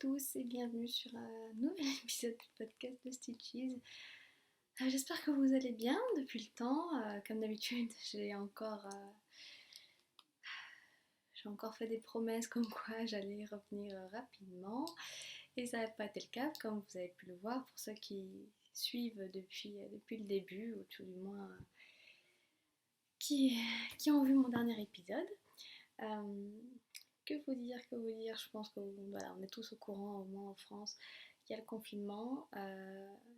tous et bienvenue sur un nouvel épisode du podcast de Stitches. J'espère que vous allez bien depuis le temps. Comme d'habitude, j'ai encore fait des promesses comme quoi j'allais y revenir rapidement. Et ça n'a pas été le cas, comme vous avez pu le voir pour ceux qui suivent depuis le début, ou tout du moins qui, qui ont vu mon dernier épisode. Euh, que vous dire, je pense que voilà, on est tous au courant, au moins en France, il y a le confinement.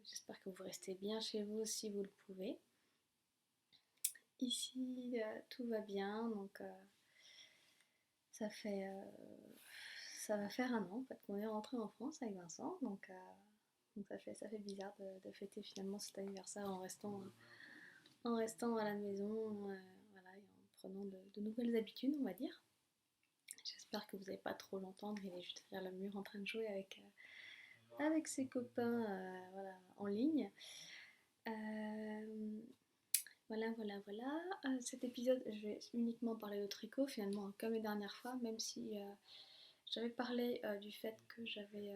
J'espère que vous restez bien chez vous si vous le pouvez. Ici, tout va bien, donc ça fait, ça va faire un an en fait, qu'on est rentré en France avec Vincent, donc ça fait bizarre de fêter finalement cet anniversaire en restant à la maison, voilà, et en prenant de nouvelles habitudes, on va dire. J'espère que vous n'allez pas trop l'entendre, il est juste derrière le mur en train de jouer avec ses copains, voilà, en ligne. Euh, voilà. Cet épisode, je vais uniquement parler de tricot finalement, comme les dernières fois, même si j'avais parlé du fait que j'avais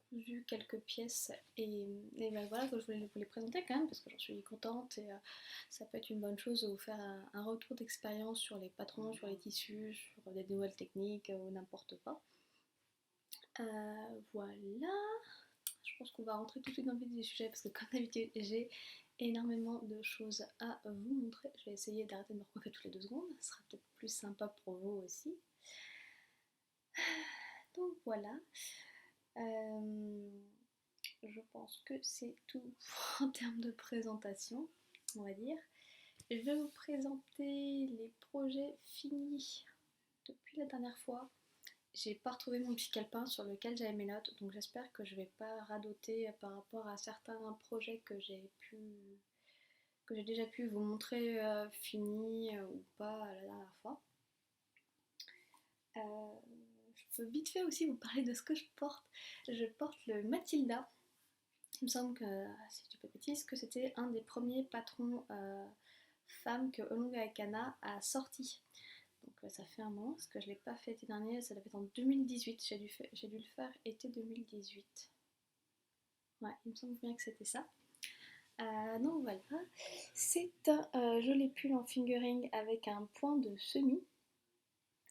cousu quelques pièces et ben voilà, que je voulais vous les présenter quand même parce que j'en suis contente et ça peut être une bonne chose de vous faire un retour d'expérience sur les patrons, sur les tissus, sur des nouvelles techniques ou n'importe quoi. Voilà, je pense qu'on va rentrer tout de suite dans le vif du sujet parce que comme d'habitude j'ai énormément de choses à vous montrer. Je vais essayer d'arrêter de me recoiffer toutes les 2 secondes, ce sera peut-être plus sympa pour vous aussi. Donc voilà, je pense que c'est tout en termes de présentation, on va dire. Je vais vous présenter les projets finis depuis la dernière fois. J'ai pas retrouvé mon petit calepin sur lequel j'avais mes notes, donc j'espère que je vais pas radoter par rapport à certains projets que j'ai déjà pu vous montrer finis ou pas la dernière fois. Je peux vite fait aussi vous parler de ce que je porte. Je porte le Matilda. Il me semble que, si je dis pas de bêtises, que c'était un des premiers patrons femmes que Olunga Ekana a sorti. Donc ça fait un moment, parce que je ne l'ai pas fait l'été dernier, ça devait être en 2018, j'ai dû le faire été 2018. Ouais, il me semble bien que c'était ça. Donc voilà, c'est un joli pull en fingering avec un point de semis.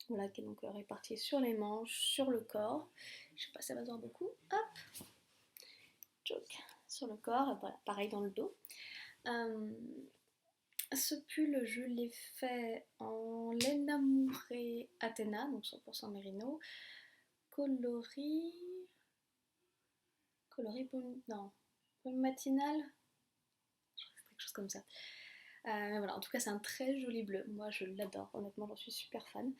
Voilà, qui est donc réparti sur les manches, sur le corps. Je sais pas si ça va se voir beaucoup. Hop, joke, sur le corps, voilà, pareil dans le dos. Ce pull, je l'ai fait en laine amourée Athéna, donc 100% mérino, coloris non, brume matinale, je crois que c'est quelque chose comme ça. Mais voilà, en tout cas, c'est un très joli bleu. Moi, je l'adore. Honnêtement, j'en suis super fan.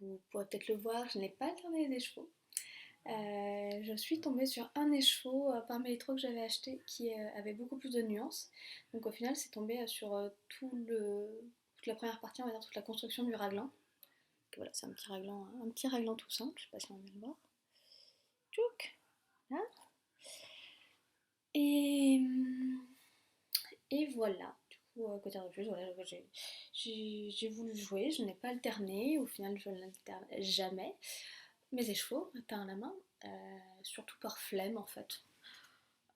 Vous pourrez peut-être le voir, je n'ai pas alterné les écheveaux. Je suis tombée sur un écheveau parmi les trois que j'avais acheté qui avait beaucoup plus de nuances. Donc au final, c'est tombé sur toute la première partie, on va dire toute la construction du raglan. Donc, voilà, c'est un petit raglan tout simple. Je sais pas si on va le voir. Tchouk, là. Et, et voilà. Du coup, côté refuse, voilà, j'ai voulu jouer, je n'ai pas alterné. Au final, je n'alterne jamais mes écheveaux, matin à la main, surtout par flemme en fait.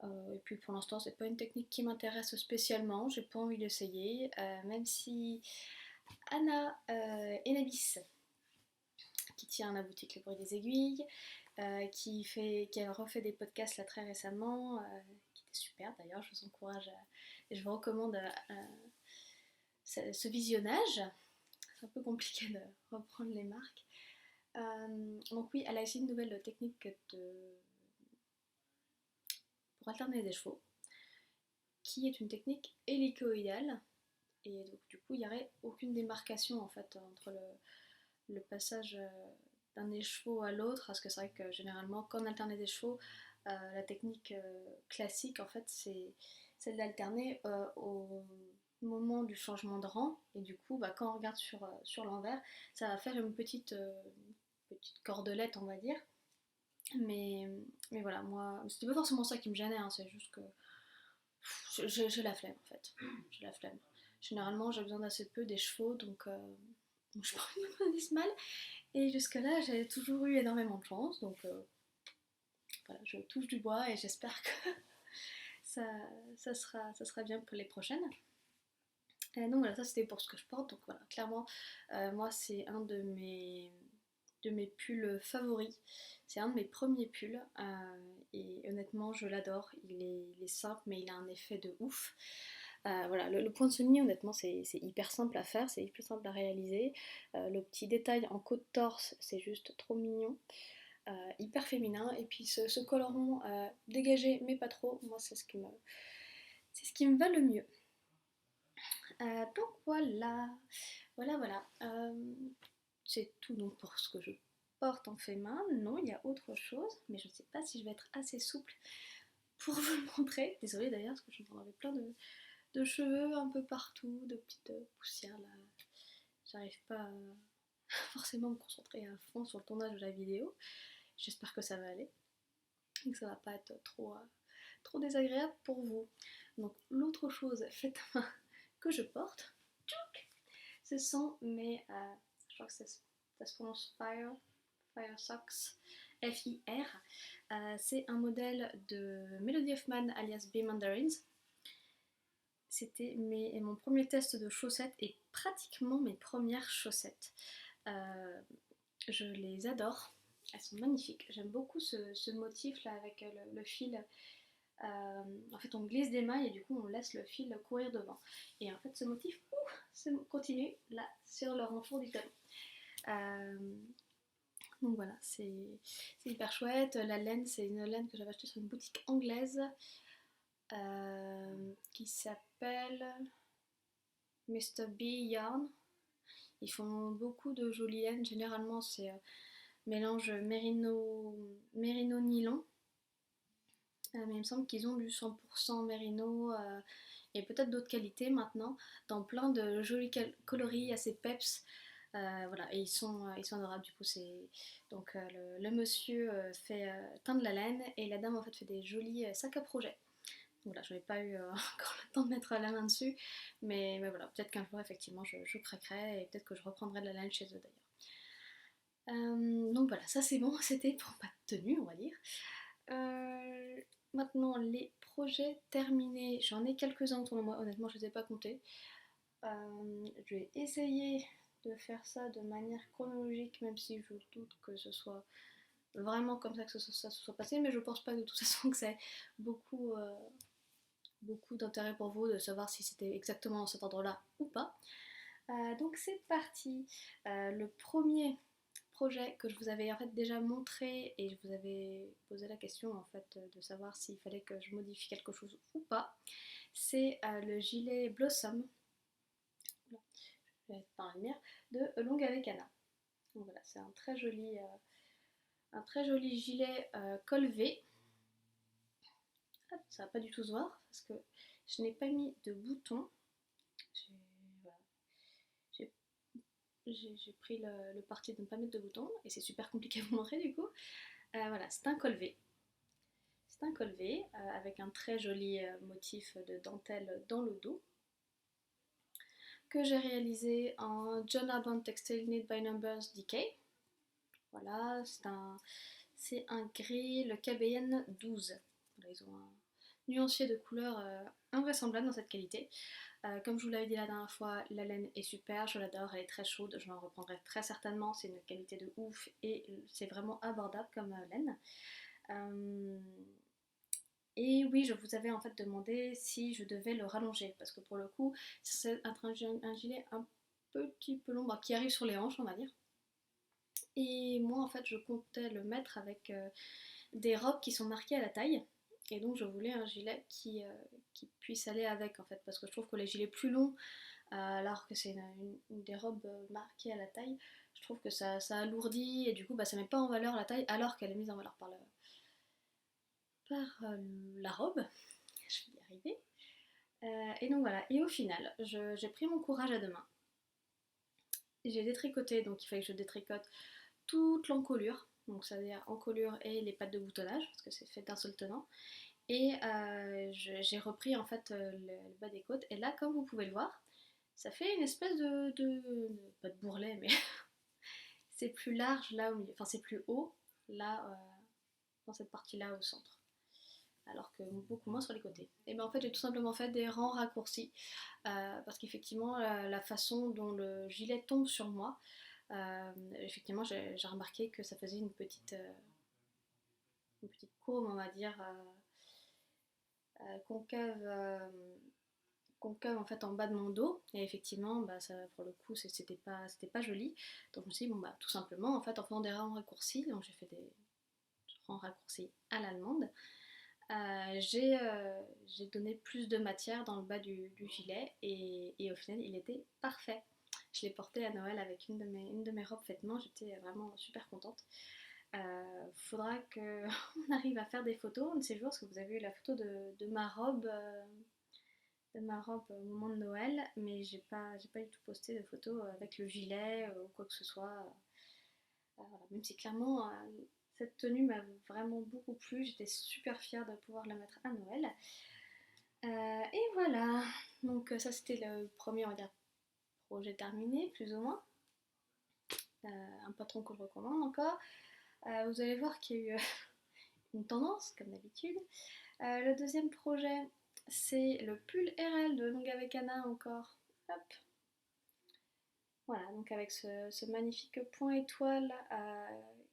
Et puis pour l'instant, c'est pas une technique qui m'intéresse spécialement, j'ai pas envie d'essayer, même si Anna Enabis, qui tient la boutique Le Bruit des Aiguilles, qui a refait des podcasts là très récemment, qui étaient super d'ailleurs, je vous encourage et je vous recommande ce visionnage. C'est un peu compliqué de reprendre les marques. Donc oui, elle a essayé une nouvelle technique pour alterner les chevaux, qui est une technique hélicoïdale. Et donc du coup, il n'y aurait aucune démarcation en fait entre le passage d'un écheveau à l'autre, parce que c'est vrai que généralement, quand on alterne les écheveaux, la technique classique en fait, c'est celle d'alterner au moment du changement de rang, et du coup, bah, quand on regarde sur l'envers, ça va faire une petite cordelette, on va dire. Mais, mais voilà, moi, c'était pas forcément ça qui me gênait, hein, c'est juste que j'ai la flemme en fait. J'ai la flemme. Généralement, j'ai besoin d'assez peu des chevaux, donc je prends une mal. Et jusque-là, j'ai toujours eu énormément de chance, donc voilà, je touche du bois et j'espère que ça, ça sera bien pour les prochaines. Donc voilà, ça c'était pour ce que je porte. Donc voilà, clairement, moi c'est un de mes pulls favoris. C'est un de mes premiers pulls et honnêtement je l'adore. Il est simple mais il a un effet de ouf. Voilà, le point de semis honnêtement c'est hyper simple à faire, c'est hyper simple à réaliser. Le petit détail en côte torse c'est juste trop mignon. Hyper féminin et puis ce coloron dégagé mais pas trop, moi c'est ce qui me va le mieux. Donc voilà, voilà. C'est tout donc pour ce que je porte en fait main. Non, il y a autre chose, mais je ne sais pas si je vais être assez souple pour vous le montrer. Désolée d'ailleurs, parce que je me avais plein de cheveux un peu partout, de petites poussières là. J'arrive pas forcément à me concentrer à fond sur le tournage de la vidéo. J'espère que ça va aller et que ça va pas être trop désagréable pour vous. Donc l'autre chose faite à main que je porte, ce sont mes, je crois que ça se prononce Fire Socks, F-I-R. C'est un modèle de Melody Hoffman alias B Mandarins. C'était mon premier test de chaussettes et pratiquement mes premières chaussettes. Je les adore, elles sont magnifiques. J'aime beaucoup ce motif là avec le fil. En fait, on glisse des mailles et du coup, on laisse le fil courir devant. Et en fait, ce motif continue là sur le renfort du talon. Donc voilà, c'est hyper chouette. La laine, c'est une laine que j'avais achetée sur une boutique anglaise qui s'appelle Mr. B Yarn. Ils font beaucoup de jolies laines. Généralement, c'est mélange mérino nylon. Mais il me semble qu'ils ont du 100% mérino et peut-être d'autres qualités maintenant, dans plein de jolis coloris assez peps. Voilà, et ils sont adorables du coup. Donc le monsieur fait teindre la laine et la dame en fait fait des jolis sacs à projet. Voilà, je n'ai pas eu encore le temps de mettre la main dessus, mais voilà, peut-être qu'un jour effectivement je craquerai et peut-être que je reprendrai de la laine chez eux d'ailleurs. Donc voilà, ça c'est bon, c'était pour ma tenue on va dire. Maintenant les projets terminés, j'en ai quelques-uns autour de moi, honnêtement je ne les ai pas comptés. Je vais essayer de faire ça de manière chronologique, même si je doute que ce soit vraiment comme ça que ça se soit passé, mais je pense pas de toute façon que c'est beaucoup, beaucoup d'intérêt pour vous de savoir si c'était exactement dans cet ordre-là ou pas. Donc c'est parti. Le premier projet que je vous avais en fait déjà montré et je vous avais posé la question en fait de savoir s'il fallait que je modifie quelque chose ou pas, c'est le gilet Blossom, je vais être dans la lumière, de Longue avec Anna. Donc voilà, c'est un très joli gilet col V. Hop, ça va pas du tout se voir parce que je n'ai pas mis de boutons. J'ai pris le parti de ne pas mettre de boutons et c'est super compliqué à vous montrer du coup. Voilà, c'est un col V. C'est un col V avec un très joli motif de dentelle dans le dos que j'ai réalisé en John Arbon Textile Knit by Numbers DK. Voilà, c'est un gris, le KBN 12. Voilà, ils ont un nuancier de couleurs invraisemblable dans cette qualité. Comme je vous l'avais dit la dernière fois, la laine est super, je l'adore, elle est très chaude, je m'en reprendrai très certainement, c'est une qualité de ouf et c'est vraiment abordable comme laine. Et oui, je vous avais en fait demandé si je devais le rallonger, parce que pour le coup, c'est un gilet un petit peu long, qui arrive sur les hanches, on va dire. Et moi, en fait, je comptais le mettre avec des robes qui sont marquées à la taille. Et donc, je voulais un gilet qui puisse aller avec, en fait, parce que je trouve que les gilets plus longs, alors que c'est des robes marquées à la taille, je trouve que ça alourdit et du coup, ça met pas en valeur la taille, alors qu'elle est mise en valeur par la robe. Je vais y arriver. Et donc voilà, et au final, j'ai pris mon courage à deux mains. J'ai détricoté, donc il fallait que je détricote toute l'encolure, donc ça veut dire encolure et les pattes de boutonnage, parce que c'est fait d'un seul tenant. Et j'ai repris en fait le bas des côtes, et là, comme vous pouvez le voir, ça fait une espèce pas de bourrelet, mais c'est plus large là au milieu, enfin c'est plus haut là dans cette partie-là au centre. Alors que beaucoup moins sur les côtés. Et bien en fait j'ai tout simplement fait des rangs raccourcis parce qu'effectivement la façon dont le gilet tombe sur moi, effectivement j'ai remarqué que ça faisait une petite courbe on va dire concave, concave en fait en bas de mon dos et effectivement bah, ça, pour le coup c'était pas joli, donc je me suis dit bon bah tout simplement en fait en faisant des rangs raccourcis, donc j'ai fait des rangs raccourcis à l'allemande. J'ai donné plus de matière dans le bas du gilet et au final il était parfait. Je l'ai porté à Noël avec une de mes robes vêtements, j'étais vraiment super contente. Faudra qu'on arrive à faire des photos un de ces jours, parce que vous avez eu la photo de ma robe au moment de Noël, mais j'ai pas du tout posté de photos avec le gilet ou quoi que ce soit. Voilà. Même si clairement cette tenue m'a vraiment beaucoup plu, j'étais super fière de pouvoir la mettre à Noël. Et voilà, donc ça c'était le premier on va dire, projet terminé, plus ou moins. Un patron que je recommande encore. Vous allez voir qu'il y a eu une tendance, comme d'habitude. Le deuxième projet, c'est le pull RL de Longa Vecana encore. Hop. Voilà, donc avec ce magnifique point étoile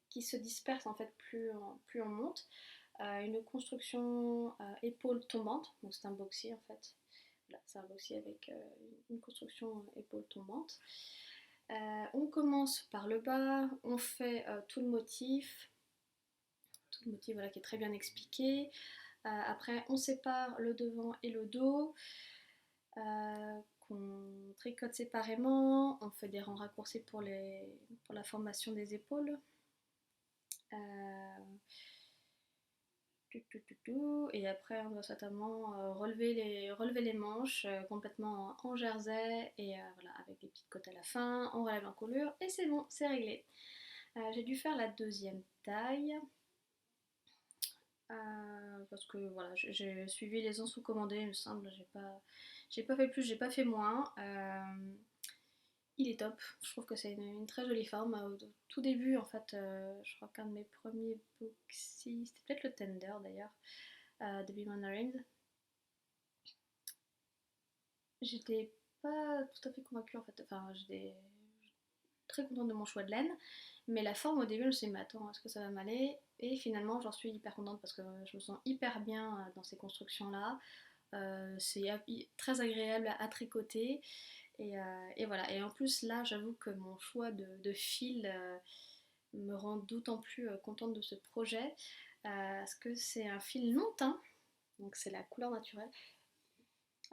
qui se disperse en fait plus on monte. Une construction épaule tombante, donc c'est un boxy en fait. Voilà, c'est un boxy avec une construction épaule tombante. On commence par le bas, on fait tout le motif voilà, qui est très bien expliqué. Après, on sépare le devant et le dos, qu'on tricote séparément. On fait des rangs raccourcis pour la formation des épaules. Et après, on doit certainement relever les manches complètement en jersey et voilà, avec des petites côtes à la fin. On relève l'encolure et c'est bon, c'est réglé. J'ai dû faire la deuxième taille. Parce que voilà, j'ai suivi les instructions commandées, il me semble, j'ai pas fait plus, j'ai pas fait moins. Il est top, je trouve que c'est une très jolie forme. Au tout début, en fait, je crois qu'un de mes premiers boxy, c'était peut-être le Tender d'ailleurs, de Be Mandarin. J'étais pas tout à fait convaincue en fait, enfin, j'étais très contente de mon choix de laine, mais la forme au début, je me suis dit, mais attends, est-ce que ça va m'aller? Et finalement, j'en suis hyper contente parce que je me sens hyper bien dans ces constructions-là. C'est très agréable à tricoter. Et voilà. Et en plus, là, j'avoue que mon choix de fil me rend d'autant plus contente de ce projet. Parce que c'est un fil non teint, donc c'est la couleur naturelle.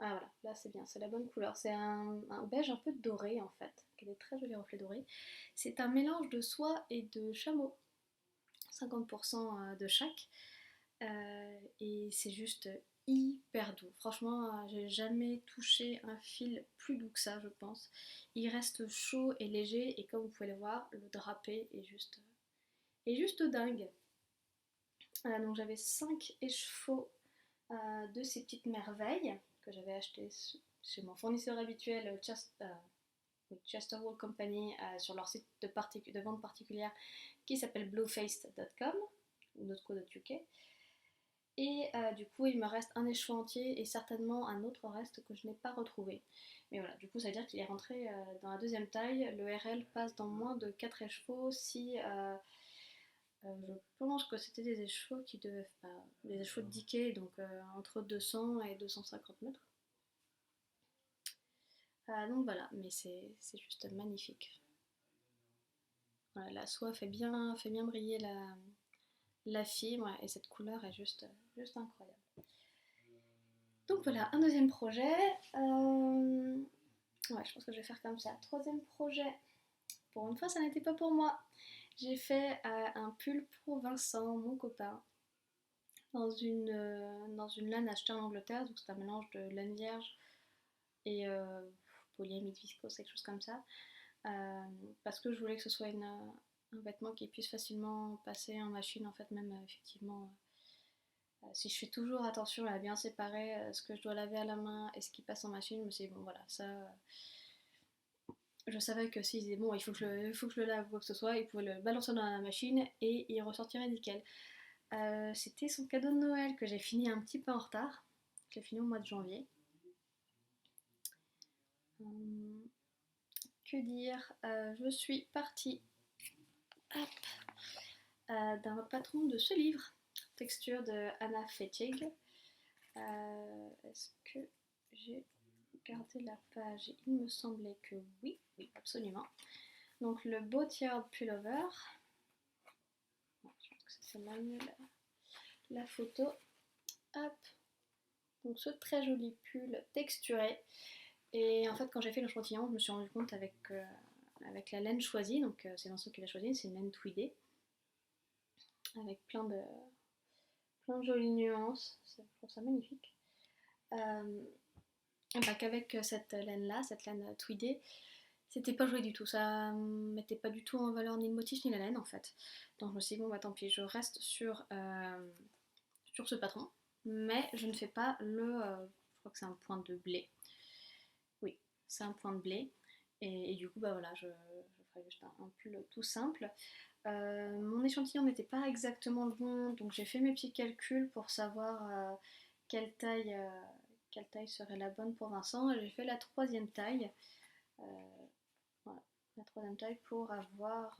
Ah voilà, là c'est bien, c'est la bonne couleur. C'est un beige un peu doré en fait, qui a des très jolis reflets dorés. C'est un mélange de soie et de chameau, 50% de chaque. Et c'est juste hyper doux. Franchement, j'ai jamais touché un fil plus doux que ça, je pense. Il reste chaud et léger, et comme vous pouvez le voir, le drapé est juste dingue. Donc j'avais 5 écheveaux de ces petites merveilles que j'avais achetées chez mon fournisseur habituel, Chesterwall Company, sur leur site de vente particulière qui s'appelle bluefaced.com ou .co.uk. Et du coup, il me reste un écheveau entier et certainement un autre reste que je n'ai pas retrouvé. Mais voilà, du coup, ça veut dire qu'il est rentré dans la deuxième taille. Le RL passe dans moins de 4 écheveaux si je pense que c'était des écheveaux qui devaient. Des écheveaux de Dickey, donc entre 200 et 250 mètres. Donc voilà, mais c'est juste magnifique. Voilà, la soie fait bien briller la fibre et cette couleur est juste incroyable. Donc voilà, un deuxième projet. Ouais, je pense que je vais faire comme ça. Troisième projet. Pour une fois, ça n'était pas pour moi. J'ai fait un pull pour Vincent, mon copain, dans une laine achetée en Angleterre. Donc c'est un mélange de laine vierge et polyamide viscose, quelque chose comme ça. Parce que je voulais que ce soit un vêtement qui puisse facilement passer en machine, en fait, même effectivement. Si je fais toujours attention à bien séparer ce que je dois laver à la main et ce qui passe en machine, je me suis dit, bon voilà, ça, je savais que s'il disait bon il faut que je le lave ou quoi que ce soit, il pouvait le balancer dans la machine et il ressortirait nickel. C'était son cadeau de Noël que j'ai fini un petit peu en retard. J'ai fini au mois de janvier. Que dire, je suis partie d'un patron de ce livre, texture de Anna Fettig. Est-ce que j'ai gardé la page? Il me semblait que oui, oui, absolument. Donc le Boatyard Pullover. Je pense que c'est celle-là la photo. Hop. Donc ce très joli pull texturé. Et en fait, quand j'ai fait l'échantillon, je me suis rendu compte avec la laine choisie, donc c'est Vincent qui l'a choisie, c'est une laine tweedée, avec plein de jolies nuances, je trouve ça magnifique. Qu'avec cette laine-là, cette laine tweedée, c'était pas joué du tout, ça mettait pas du tout en valeur ni le motif ni la laine en fait. Donc je me suis dit, bon bah tant pis, je reste sur ce patron, mais je ne fais pas je crois que c'est un point de blé. Oui, c'est un point de blé. Et du coup, bah voilà, je ferai juste un pull tout simple. Mon échantillon n'était pas exactement le bon, donc j'ai fait mes petits calculs pour savoir quelle taille, quelle taille serait la bonne pour Vincent. J'ai fait la troisième taille. Voilà, la troisième taille pour avoir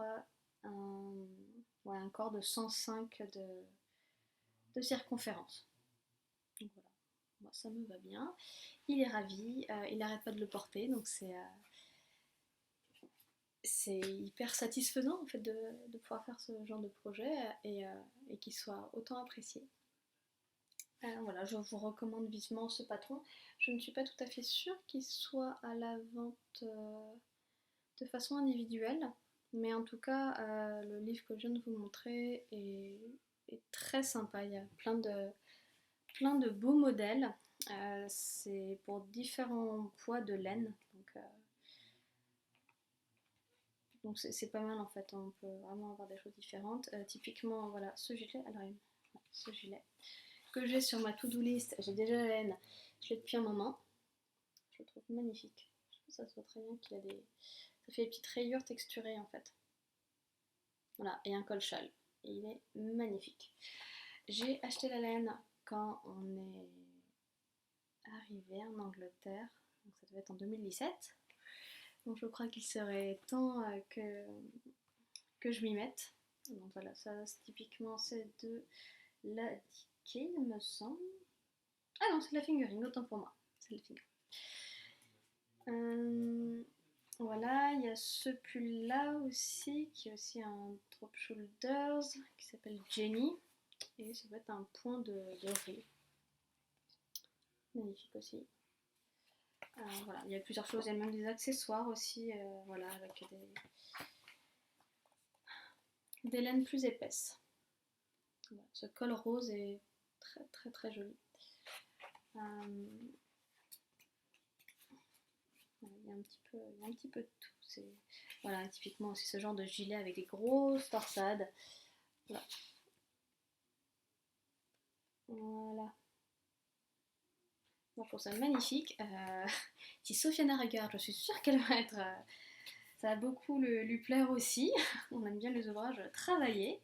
un corps de 105 de circonférence. Donc voilà, moi ça me va bien. Il est ravi, il n'arrête pas de le porter, donc c'est hyper satisfaisant en fait de pouvoir faire ce genre de projet et qu'il soit autant apprécié. Voilà, je vous recommande vivement ce patron. Je ne suis pas tout à fait sûre qu'il soit à la vente de façon individuelle, mais en tout cas, le livre que je viens de vous montrer est très sympa. Il y a plein de beaux modèles. C'est pour différents poids de laine, donc c'est pas mal en fait, on peut vraiment avoir des choses différentes. Typiquement, voilà, ce gilet, ce gilet que j'ai sur ma to-do list, j'ai déjà la laine, je l'ai depuis un moment, je le trouve magnifique. Je trouve que ça se voit très bien qu'il a ça fait des petites rayures texturées en fait. Voilà, et un col châle, et il est magnifique. J'ai acheté la laine quand on est arrivé en Angleterre, donc ça devait être en 2017. Donc je crois qu'il serait temps que je m'y mette. Donc voilà, ça typiquement c'est de la Dickie, il me semble. Ah non, c'est de la fingering, autant pour moi. C'est de la fingering. Voilà, il y a ce pull là aussi, qui est aussi un drop shoulders, qui s'appelle Jenny. Et ça va être un point de riz. Magnifique aussi. Voilà, il y a plusieurs choses, il y a même des accessoires aussi, voilà, avec des laines plus épaisses. Voilà, ce col rose est très très très joli. Il y a un petit peu de tout. Voilà, typiquement aussi ce genre de gilet avec des grosses torsades. Voilà. Voilà. Moi, je trouve ça magnifique. Si Sofiane regarde, je suis sûre qu'elle va être. Ça va beaucoup lui plaire aussi. On aime bien les ouvrages travaillés.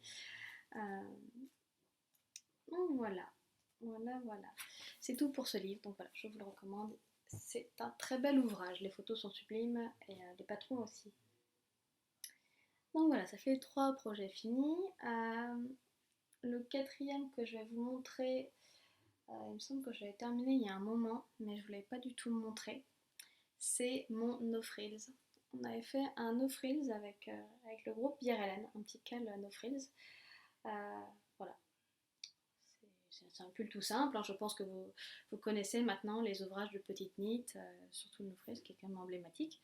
Donc voilà. Voilà. C'est tout pour ce livre. Donc voilà, je vous le recommande. C'est un très bel ouvrage. Les photos sont sublimes et les patrons aussi. Donc voilà, ça fait 3 projets finis. Le quatrième que je vais vous montrer, il me semble que je l'avais terminé il y a un moment, mais je ne vous l'avais pas du tout montré. C'est mon No Frills. On avait fait un No Frills avec le groupe Bière Hélène, un petit cal No Frills. Voilà. C'est un pull tout simple, hein. Je pense que vous connaissez maintenant les ouvrages de Petite Knit, surtout le No Frills qui est quand même emblématique.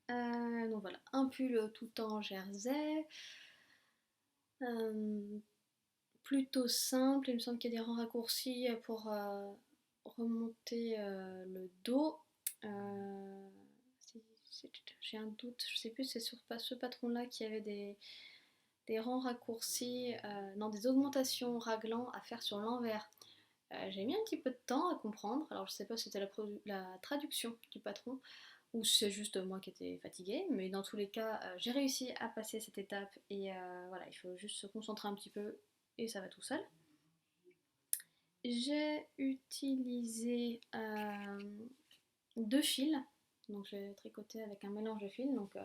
Donc voilà, un pull tout en jersey. Plutôt simple, il me semble qu'il y a des rangs raccourcis pour remonter le dos. J'ai un doute, je sais plus, c'est sur ce patron là qui avait des rangs raccourcis, non, des augmentations raglant à faire sur l'envers. J'ai mis un petit peu de temps à comprendre, alors je sais pas si c'était la traduction du patron ou c'est juste moi qui étais fatiguée, mais dans tous les cas, j'ai réussi à passer cette étape et voilà, il faut juste se concentrer un petit peu et ça va tout seul. J'ai utilisé 2 fils, donc j'ai tricoté avec un mélange de fils, donc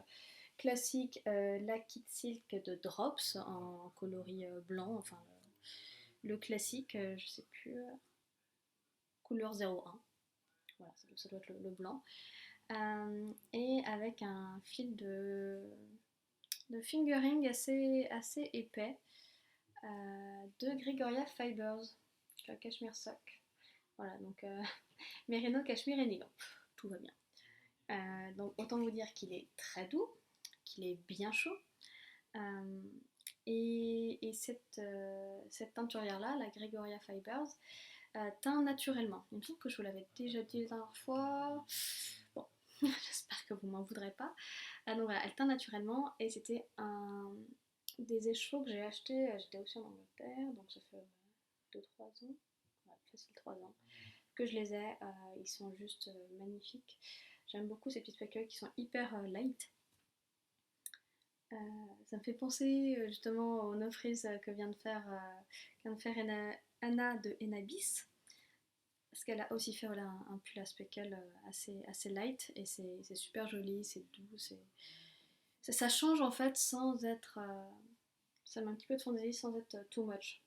classique la Kit Silk de Drops en coloris blanc, enfin le classique, je sais plus, couleur 01, voilà, ça doit être le blanc. Et avec un fil de fingering assez épais de Gregoria Fibers, le Cashmere Sock. Voilà, donc Merino, Cashmere et nylon, tout va bien. Donc autant vous dire qu'il est très doux, qu'il est bien chaud. Et cette teinturière-là, la Gregoria Fibers, teint naturellement. Il me semble que je vous l'avais déjà dit la dernière fois. Bon, j'espère que vous m'en voudrez pas. Donc voilà, elle teint naturellement et c'était des écheveaux que j'ai achetés. J'étais aussi en Angleterre, donc ça fait 2-3 ans. Ouais, facile 3 ans. Que je les ai, ils sont juste magnifiques. J'aime beaucoup ces petites paquets qui sont hyper light. Ça me fait penser justement au no freeze que vient de faire Anna de Enabis. Parce qu'elle a aussi fait voilà, un pull à speckle assez light et c'est super joli, c'est doux, ça change en fait sans être. Ça met un petit peu de fantaisie sans être too much.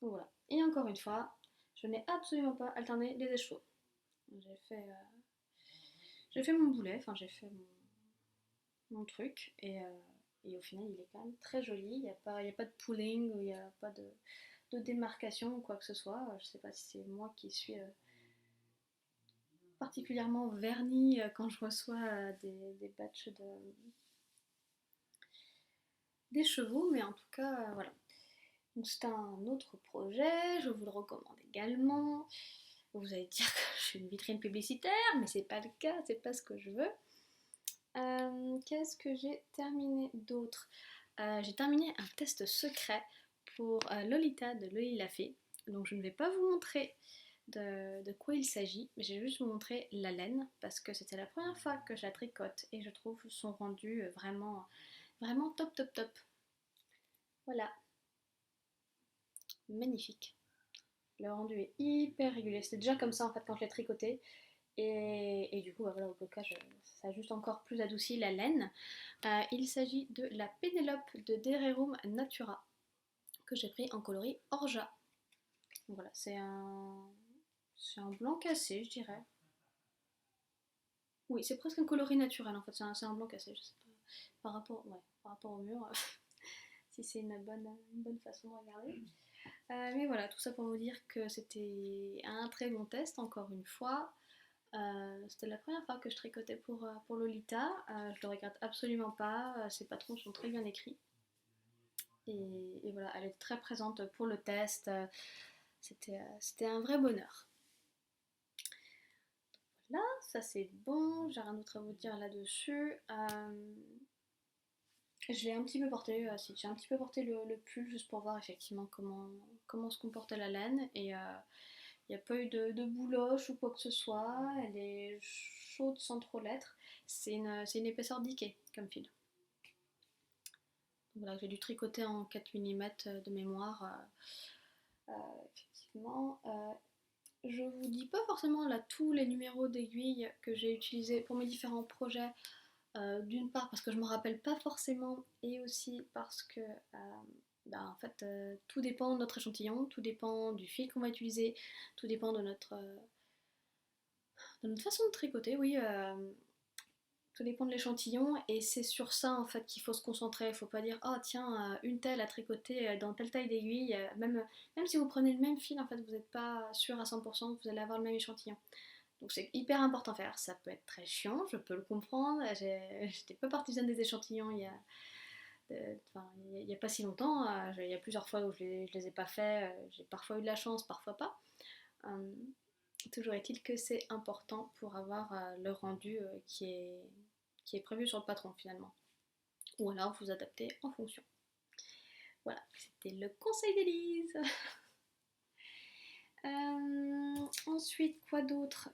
Donc voilà. Et encore une fois, je n'ai absolument pas alterné les écheveaux. J'ai fait mon boulet, enfin j'ai fait mon truc et au final il est quand même très joli. Il n'y a pas de pooling, il n'y a pas de démarcation ou quoi que ce soit. Je sais pas si c'est moi qui suis particulièrement vernie quand je reçois des batchs des chevaux, mais en tout cas, voilà. Donc c'est un autre projet, je vous le recommande également. Vous allez dire que je suis une vitrine publicitaire, mais c'est pas le cas, c'est pas ce que je veux. Qu'est-ce que j'ai terminé d'autre? J'ai terminé un test secret pour Lolita de Loli la Fée. Donc je ne vais pas vous montrer de quoi il s'agit, mais je vais juste vous montrer la laine parce que c'était la première fois que je la tricote et je trouve son rendu vraiment top top top. Voilà, magnifique. Le rendu est hyper régulier. C'était déjà comme ça en fait quand je l'ai tricoté. Et du coup, bah, voilà, au blocage, ça a juste encore plus adouci la laine. Il s'agit de la Pénélope de Dererum Natura que j'ai pris en coloris Orgeat. Donc voilà, c'est un blanc cassé, je dirais. Oui, c'est presque un coloris naturel en fait, c'est un blanc cassé, je sais pas. Par rapport au mur, si c'est une bonne façon de regarder. Mais voilà, tout ça pour vous dire que c'était un très bon test, encore une fois. C'était la première fois que je tricotais pour Lolita. Je le regrette absolument pas. Ses patrons sont très bien écrits. Et voilà, elle est très présente pour le test. C'était un vrai bonheur. Là, ça c'est bon. J'ai rien d'autre à vous dire là-dessus. Je l'ai un petit peu porté, j'ai un petit peu porté le pull juste pour voir effectivement comment se comportait la laine. Et il n'y a pas eu de bouloche ou quoi que ce soit. Elle est chaude sans trop l'être. C'est une épaisseur d'Ikea comme fil. Donc voilà, j'ai dû tricoter en 4 mm de mémoire. Effectivement. Je vous dis pas forcément là tous les numéros d'aiguille que j'ai utilisés pour mes différents projets. D'une part parce que je me rappelle pas forcément et aussi parce que en fait tout dépend de notre échantillon, tout dépend du fil qu'on va utiliser, tout dépend de notre façon de tricoter, oui. Tout dépend de l'échantillon et c'est sur ça en fait qu'il faut se concentrer. Il faut pas dire oh tiens une telle à tricoter dans telle taille d'aiguille. Même si vous prenez le même fil en fait vous n'êtes pas sûr à 100% que vous allez avoir le même échantillon. Donc c'est hyper important à faire. Ça peut être très chiant, je peux le comprendre. J'étais pas partisane des échantillons il y a pas si longtemps. Il y a plusieurs fois où je les ai pas faits. J'ai parfois eu de la chance, parfois pas. Toujours est-il que c'est important pour avoir le rendu qui est prévu sur le patron finalement. Ou alors vous adaptez en fonction. Voilà, c'était le conseil d'Élise. Ensuite, quoi d'autre?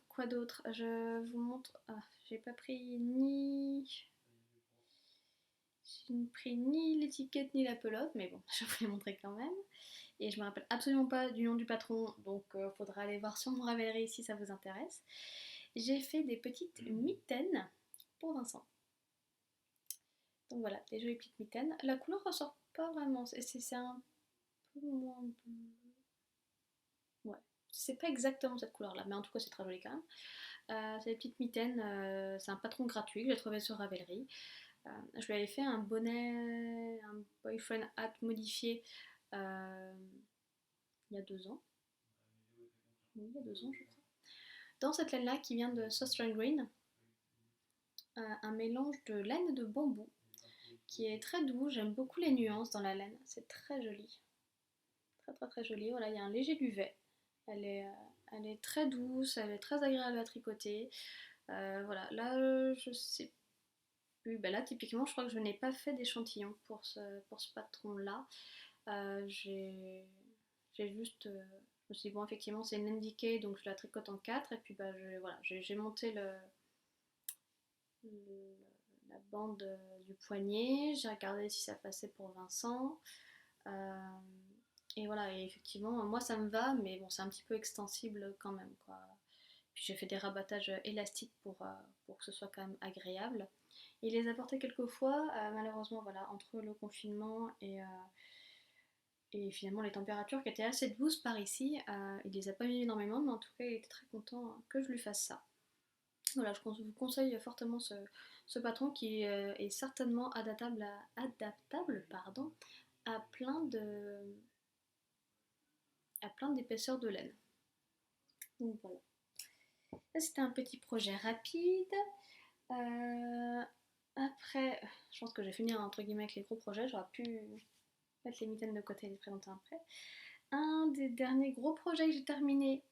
Je vous montre. Ah, j'ai pas pris ni. J'ai pris ni l'étiquette ni la pelote, mais bon, je vais vous les montrer quand même. Et je me rappelle absolument pas du nom du patron, donc faudra aller voir sur mon Ravelry si ça vous intéresse. J'ai fait des petites mitaines pour Vincent. Donc voilà, des jolies petites mitaines. La couleur ressort pas vraiment, c'est un peu moins bleu. Ouais, c'est pas exactement cette couleur là, mais en tout cas c'est très joli quand même. C'est des petites mitaines, c'est un patron gratuit que j'ai trouvé sur Ravelry. Je lui avais fait un bonnet, un boyfriend hat modifié il y a 2 ans. Oui, il y a 2 ans je crois. Dans cette laine là qui vient de Southern Green, un mélange de laine et de bambou qui est très doux. J'aime beaucoup les nuances dans la laine, c'est très joli. Très très très jolie. Voilà, il y a un léger duvet. Elle est très douce, elle est très agréable à tricoter. Voilà, là je sais plus. Ben là typiquement je crois que je n'ai pas fait d'échantillon pour ce patron là. J'ai juste. Je me suis dit bon effectivement c'est une indiquée donc je la tricote en 4 et puis bah, voilà, j'ai monté le- la bande du poignet, j'ai regardé si ça passait pour Vincent. Euh, et voilà, et effectivement, moi ça me va, mais bon, c'est un petit peu extensible quand même, quoi. Puis j'ai fait des rabattages élastiques pour que ce soit quand même agréable. Il les a portés quelques fois, malheureusement, voilà, entre le confinement et finalement les températures qui étaient assez douces par ici, il les a pas mis énormément, mais en tout cas, il était très content que je lui fasse ça. Voilà, je vous conseille fortement ce patron qui est certainement adaptable pardon, à à plein d'épaisseurs de laine. Donc voilà. Ça, c'était un petit projet rapide. Euh, Après, je pense que je vais finir entre guillemets avec les gros projets. J'aurais pu mettre les mitaines de côté et les présenter après. Un des derniers gros projets que j'ai terminé,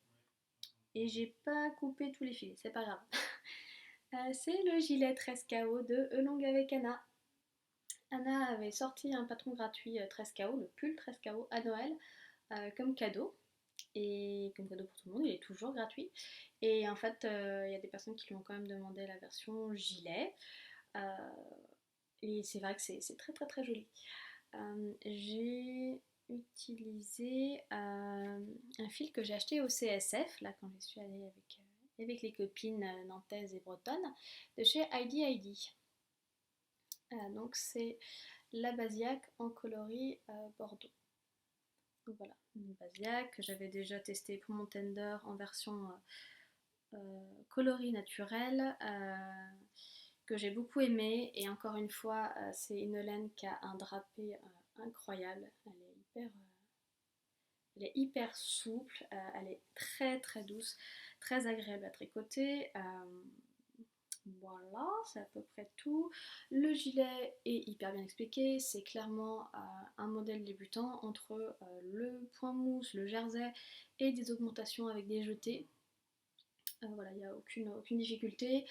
et j'ai pas coupé tous les fils, c'est pas grave. C'est le gilet 13KO de Elong avec Anna. Anna avait sorti un patron gratuit 13KO, le pull 13KO à Noël, comme cadeau. Et comme cadeau pour tout le monde, il est toujours gratuit. Et en fait, il y a des personnes qui lui ont quand même demandé la version gilet. Euh, et c'est vrai que c'est très très très joli. J'ai utilisé un fil que j'ai acheté au CSF, là quand je suis allée avec les copines nantaises et bretonnes, de chez Heidi Heidi. Donc c'est la Basiac en coloris Bordeaux. Donc voilà, une Basiac que j'avais déjà testé pour mon tender en version coloris naturel, que j'ai beaucoup aimé. Et encore une fois, c'est une laine qui a un drapé incroyable. Elle est hyper souple, elle est très très douce, très agréable à tricoter. Voilà, c'est à peu près tout. Le gilet est hyper bien expliqué, c'est clairement un modèle débutant entre le point mousse, le jersey et des augmentations avec des jetés. Voilà, il n'y a aucune difficulté.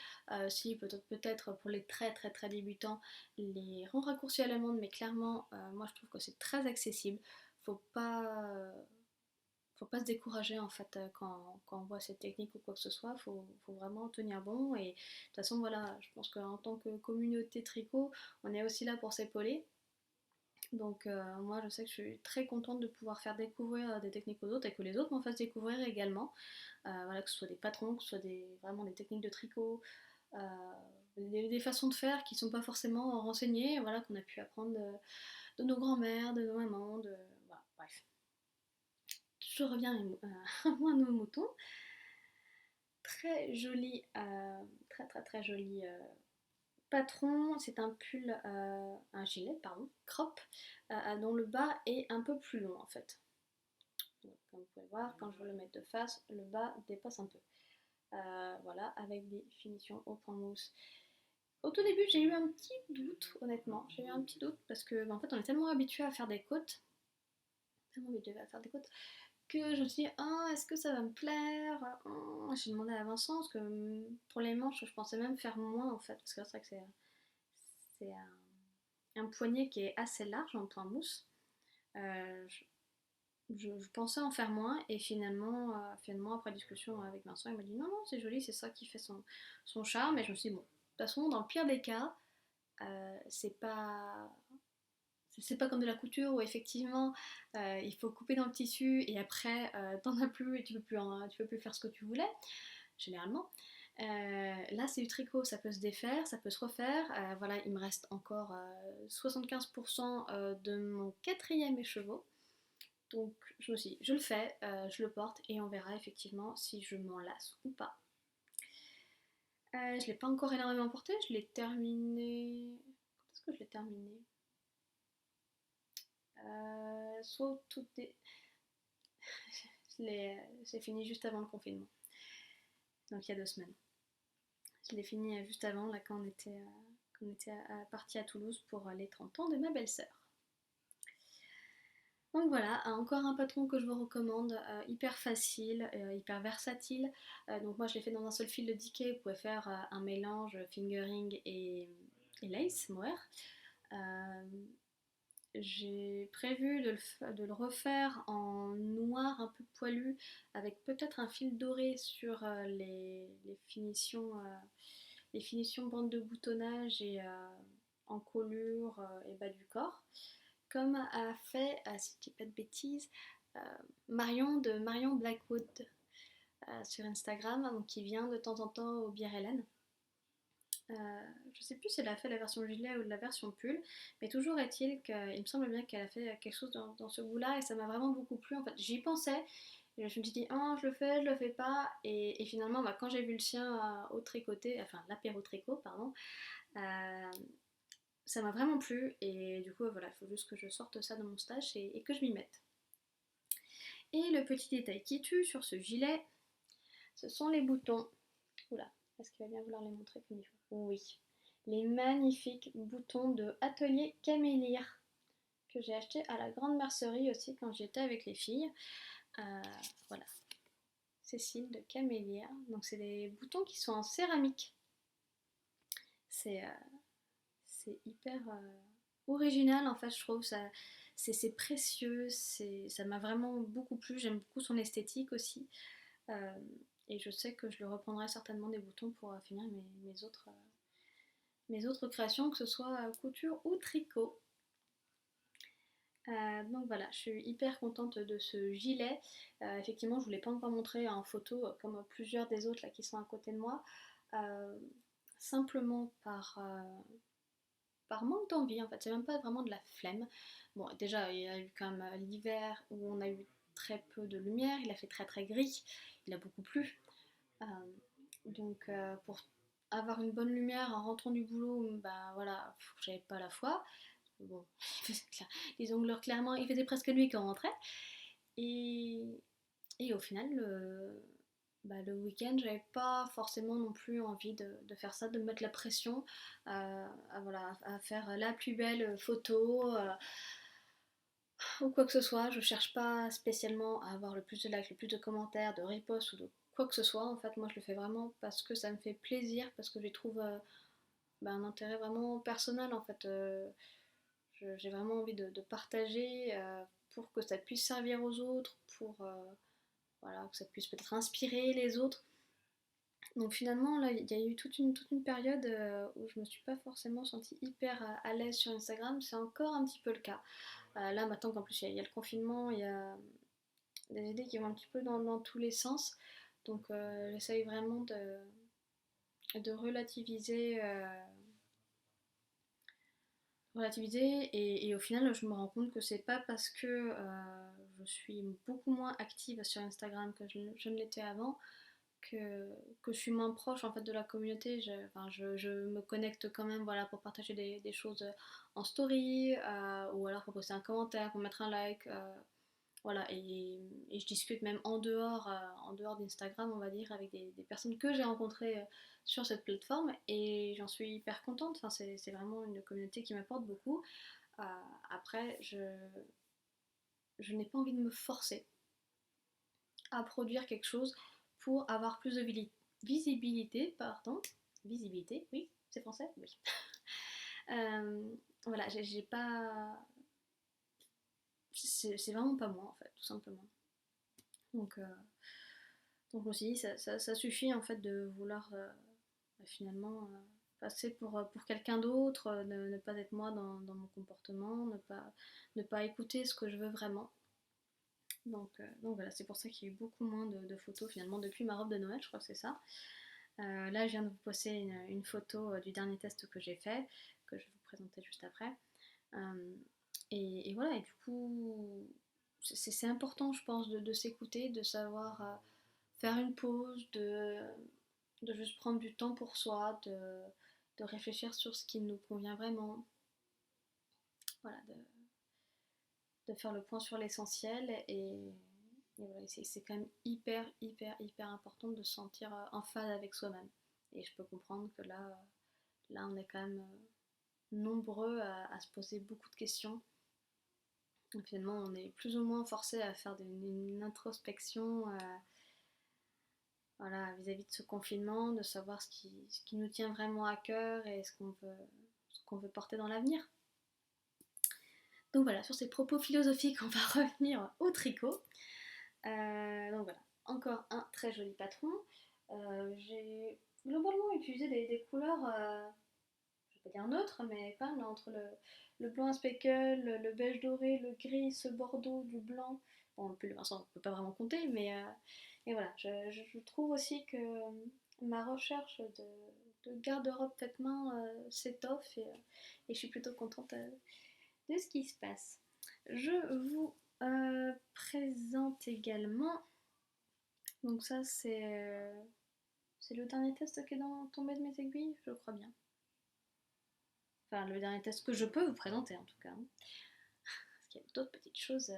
Si peut-être pour les très très très débutants, les rangs raccourcis à l'amande, mais clairement, moi je trouve que c'est très accessible. Faut pas, faut pas se décourager en fait quand on voit cette technique ou quoi que ce soit, faut vraiment tenir bon et de toute façon voilà, je pense qu'en tant que communauté tricot, on est aussi là pour s'épauler. Donc moi je sais que je suis très contente de pouvoir faire découvrir des techniques aux autres et que les autres m'en fassent découvrir également. Voilà, que ce soit des patrons, que ce soit vraiment des techniques de tricot, euh, des façons de faire qui ne sont pas forcément renseignées, voilà, qu'on a pu apprendre de nos grands-mères, de nos mamans, voilà, bref. Je reviens à moi, nos moutons. Très joli, très très très joli patron. C'est un pull, un gilet, pardon, crop, dont le bas est un peu plus long en fait. Donc, comme vous pouvez voir, quand je veux le mettre de face, le bas dépasse un peu. Voilà, avec des finitions au point mousse. Au tout début, j'ai eu un petit doute, honnêtement. J'ai eu un petit doute parce que, en fait, on est tellement habitué à faire des côtes, que je me suis dit, ah, est-ce que ça va me plaire? J'ai demandé à Vincent, parce que pour les manches, je pensais même faire moins en fait, parce que c'est vrai que c'est un poignet qui est assez large en point mousse. je pensais en faire moins et finalement après discussion avec Vincent, il m'a dit non, non, c'est joli, c'est ça qui fait son charme. Et je me suis dit, bon, de toute façon, dans le pire des cas, c'est pas. C'est pas comme de la couture où effectivement il faut couper dans le tissu et après t'en as plus et tu peux plus faire ce que tu voulais, généralement. Là c'est du tricot, ça peut se défaire, ça peut se refaire. Voilà, il me reste encore 75% de mon quatrième écheveau. Donc je me suis dit, je le fais, je le porte et on verra effectivement si je m'en lasse ou pas. Je l'ai pas encore énormément porté, je l'ai terminé. Quand est-ce que je l'ai terminé? Soit au tout dé... J'ai fini juste avant le confinement, donc il y a 2 semaines. Je l'ai fini juste avant, là, quand on était parti à Toulouse pour les 30 ans de ma belle-sœur. Donc voilà, encore un patron que je vous recommande, hyper facile, hyper versatile. Donc moi je l'ai fait dans un seul fil de Decay, vous pouvez faire un mélange fingering et lace mohair. Euh, J'ai prévu de le refaire en noir un peu poilu avec peut-être un fil doré sur les finitions bandes de boutonnage et encolure et bas du corps, comme a fait, si je dis pas de bêtises, euh, Marion Blackwood sur Instagram, donc qui vient de temps en temps au Bière Hélène. Je sais plus si elle a fait la version gilet ou la version pull, mais toujours est-il qu'il me semble bien qu'elle a fait quelque chose dans ce goût-là et ça m'a vraiment beaucoup plu. En fait, j'y pensais, et je me suis dit, oh, je le fais pas, et finalement, bah, quand j'ai vu le sien au tricoté, enfin l'apéro tricot, pardon, euh, ça m'a vraiment plu, et du coup, voilà, il faut juste que je sorte ça de mon stash et que je m'y mette. Et le petit détail qui tue sur ce gilet, ce sont les boutons. Oula, est-ce qu'il va bien vouloir les montrer comme il faut? Oui. Les magnifiques boutons de Atelier Camélire que j'ai acheté à la grande mercerie aussi quand j'étais avec les filles. Euh, voilà. Cécile de Camélire. Donc c'est des boutons qui sont en céramique. C'est hyper original en fait, je trouve. C'est précieux, ça m'a vraiment beaucoup plu. J'aime beaucoup son esthétique aussi. Euh, et je sais que je le reprendrai certainement des boutons pour finir mes autres créations, que ce soit couture ou tricot. Donc voilà, je suis hyper contente de ce gilet. Effectivement, je ne vous l'ai pas encore montré en photo comme plusieurs des autres là, qui sont à côté de moi. Euh, Simplement par manque d'envie en fait, c'est même pas vraiment de la flemme. Bon, déjà, il y a eu quand même l'hiver où on a eu très peu de lumière, il a fait très très gris, il a beaucoup plu. Euh, donc pour avoir une bonne lumière en rentrant du boulot, bah voilà, j'avais pas la foi. Bon, disons que clairement, il faisait presque nuit quand on rentrait. Et, et au final, le week-end, j'avais pas forcément non plus envie de faire ça, de me mettre la pression voilà, à faire la plus belle photo ou quoi que ce soit. Je cherche pas spécialement à avoir le plus de likes, le plus de commentaires, de reposts ou de quoi que ce soit. En fait, moi, je le fais vraiment parce que ça me fait plaisir, parce que j'y trouve un intérêt vraiment personnel en fait. J'ai vraiment envie de partager pour que ça puisse servir aux autres, pour voilà, que ça puisse peut-être inspirer les autres. Donc finalement, là, il y a eu toute une période où je me suis pas forcément sentie hyper à l'aise sur Instagram. C'est encore un petit peu le cas. Là, maintenant qu'en plus il y a le confinement, il y a des idées qui vont un petit peu dans tous les sens. Donc j'essaye vraiment de relativiser et au final je me rends compte que c'est pas parce que je suis beaucoup moins active sur Instagram que je ne l'étais avant que je suis moins proche en fait de la communauté. Je me connecte quand même voilà, pour partager des choses en story ou alors pour poster un commentaire, pour mettre un like. Voilà, et je discute même en dehors d'Instagram, on va dire, avec des personnes que j'ai rencontrées sur cette plateforme et j'en suis hyper contente. Enfin, c'est vraiment une communauté qui m'apporte beaucoup. Euh, Après, je n'ai pas envie de me forcer à produire quelque chose pour avoir plus de visibilité, pardon. Visibilité, oui, c'est français, oui. Voilà, j'ai pas. c'est vraiment pas moi en fait, tout simplement. Donc, donc je me suis dit, ça suffit en fait de vouloir finalement passer pour quelqu'un d'autre, ne pas être moi dans mon comportement, ne pas écouter ce que je veux vraiment. Donc voilà, c'est pour ça qu'il y a eu beaucoup moins de photos finalement depuis ma robe de Noël, je crois que c'est ça. Là, je viens de vous poster une photo du dernier test que j'ai fait, que je vais vous présenter juste après. Et voilà, et du coup, c'est important, je pense, de s'écouter, de savoir faire une pause, de juste prendre du temps pour soi, de réfléchir sur ce qui nous convient vraiment. Voilà, de faire le point sur l'essentiel et voilà, c'est quand même hyper important de se sentir en phase avec soi-même. Et je peux comprendre que là on est quand même nombreux à se poser beaucoup de questions. Et finalement, on est plus ou moins forcé à faire une introspection voilà, vis-à-vis de ce confinement, de savoir ce qui nous tient vraiment à cœur et ce qu'on veut porter dans l'avenir. Donc voilà, sur ces propos philosophiques, on va revenir au tricot. Donc voilà, encore un très joli patron. J'ai globalement utilisé des couleurs, je vais pas dire neutres, mais pas là, entre le blanc à speckle, le beige doré, le gris, ce bordeaux, du blanc. Bon, on peut pas vraiment compter, mais et voilà, je trouve aussi que ma recherche de garde-robe faite main s'étoffe et je suis plutôt contente de ce qui se passe. Je vous présente également, donc ça c'est le dernier test qui est tombé de mes aiguilles, je crois bien. Enfin, le dernier test que je peux vous présenter en tout cas. Parce qu'il y a d'autres petites choses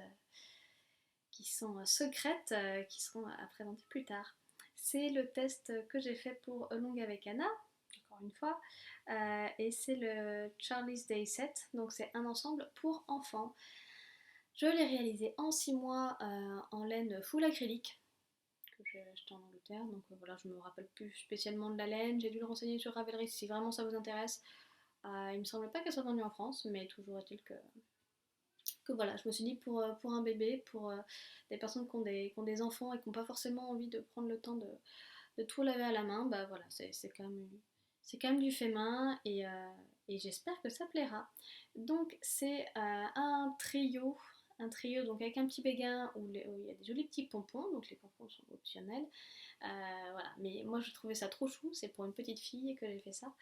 qui sont secrètes, qui seront à présenter plus tard. C'est le test que j'ai fait pour Along avec Anna, encore une fois, et c'est le Charlie's Day Set, donc c'est un ensemble pour enfants. Je l'ai réalisé en 6 mois en laine full acrylique que j'ai acheté en Angleterre, donc voilà, je me rappelle plus spécialement de la laine, j'ai dû le renseigner sur Ravelry si vraiment ça vous intéresse. Il me semble pas qu'elle soit vendue en France, mais toujours est-il que voilà, je me suis dit pour un bébé, pour des personnes qui ont des enfants et qui n'ont pas forcément envie de prendre le temps de tout laver à la main, bah voilà, c'est quand même du fait main et j'espère que ça plaira. Donc c'est un trio donc avec un petit béguin où il y a des jolis petits pompons, donc les pompons sont optionnels. Voilà, mais moi je trouvais ça trop chou, c'est pour une petite fille que j'ai fait ça.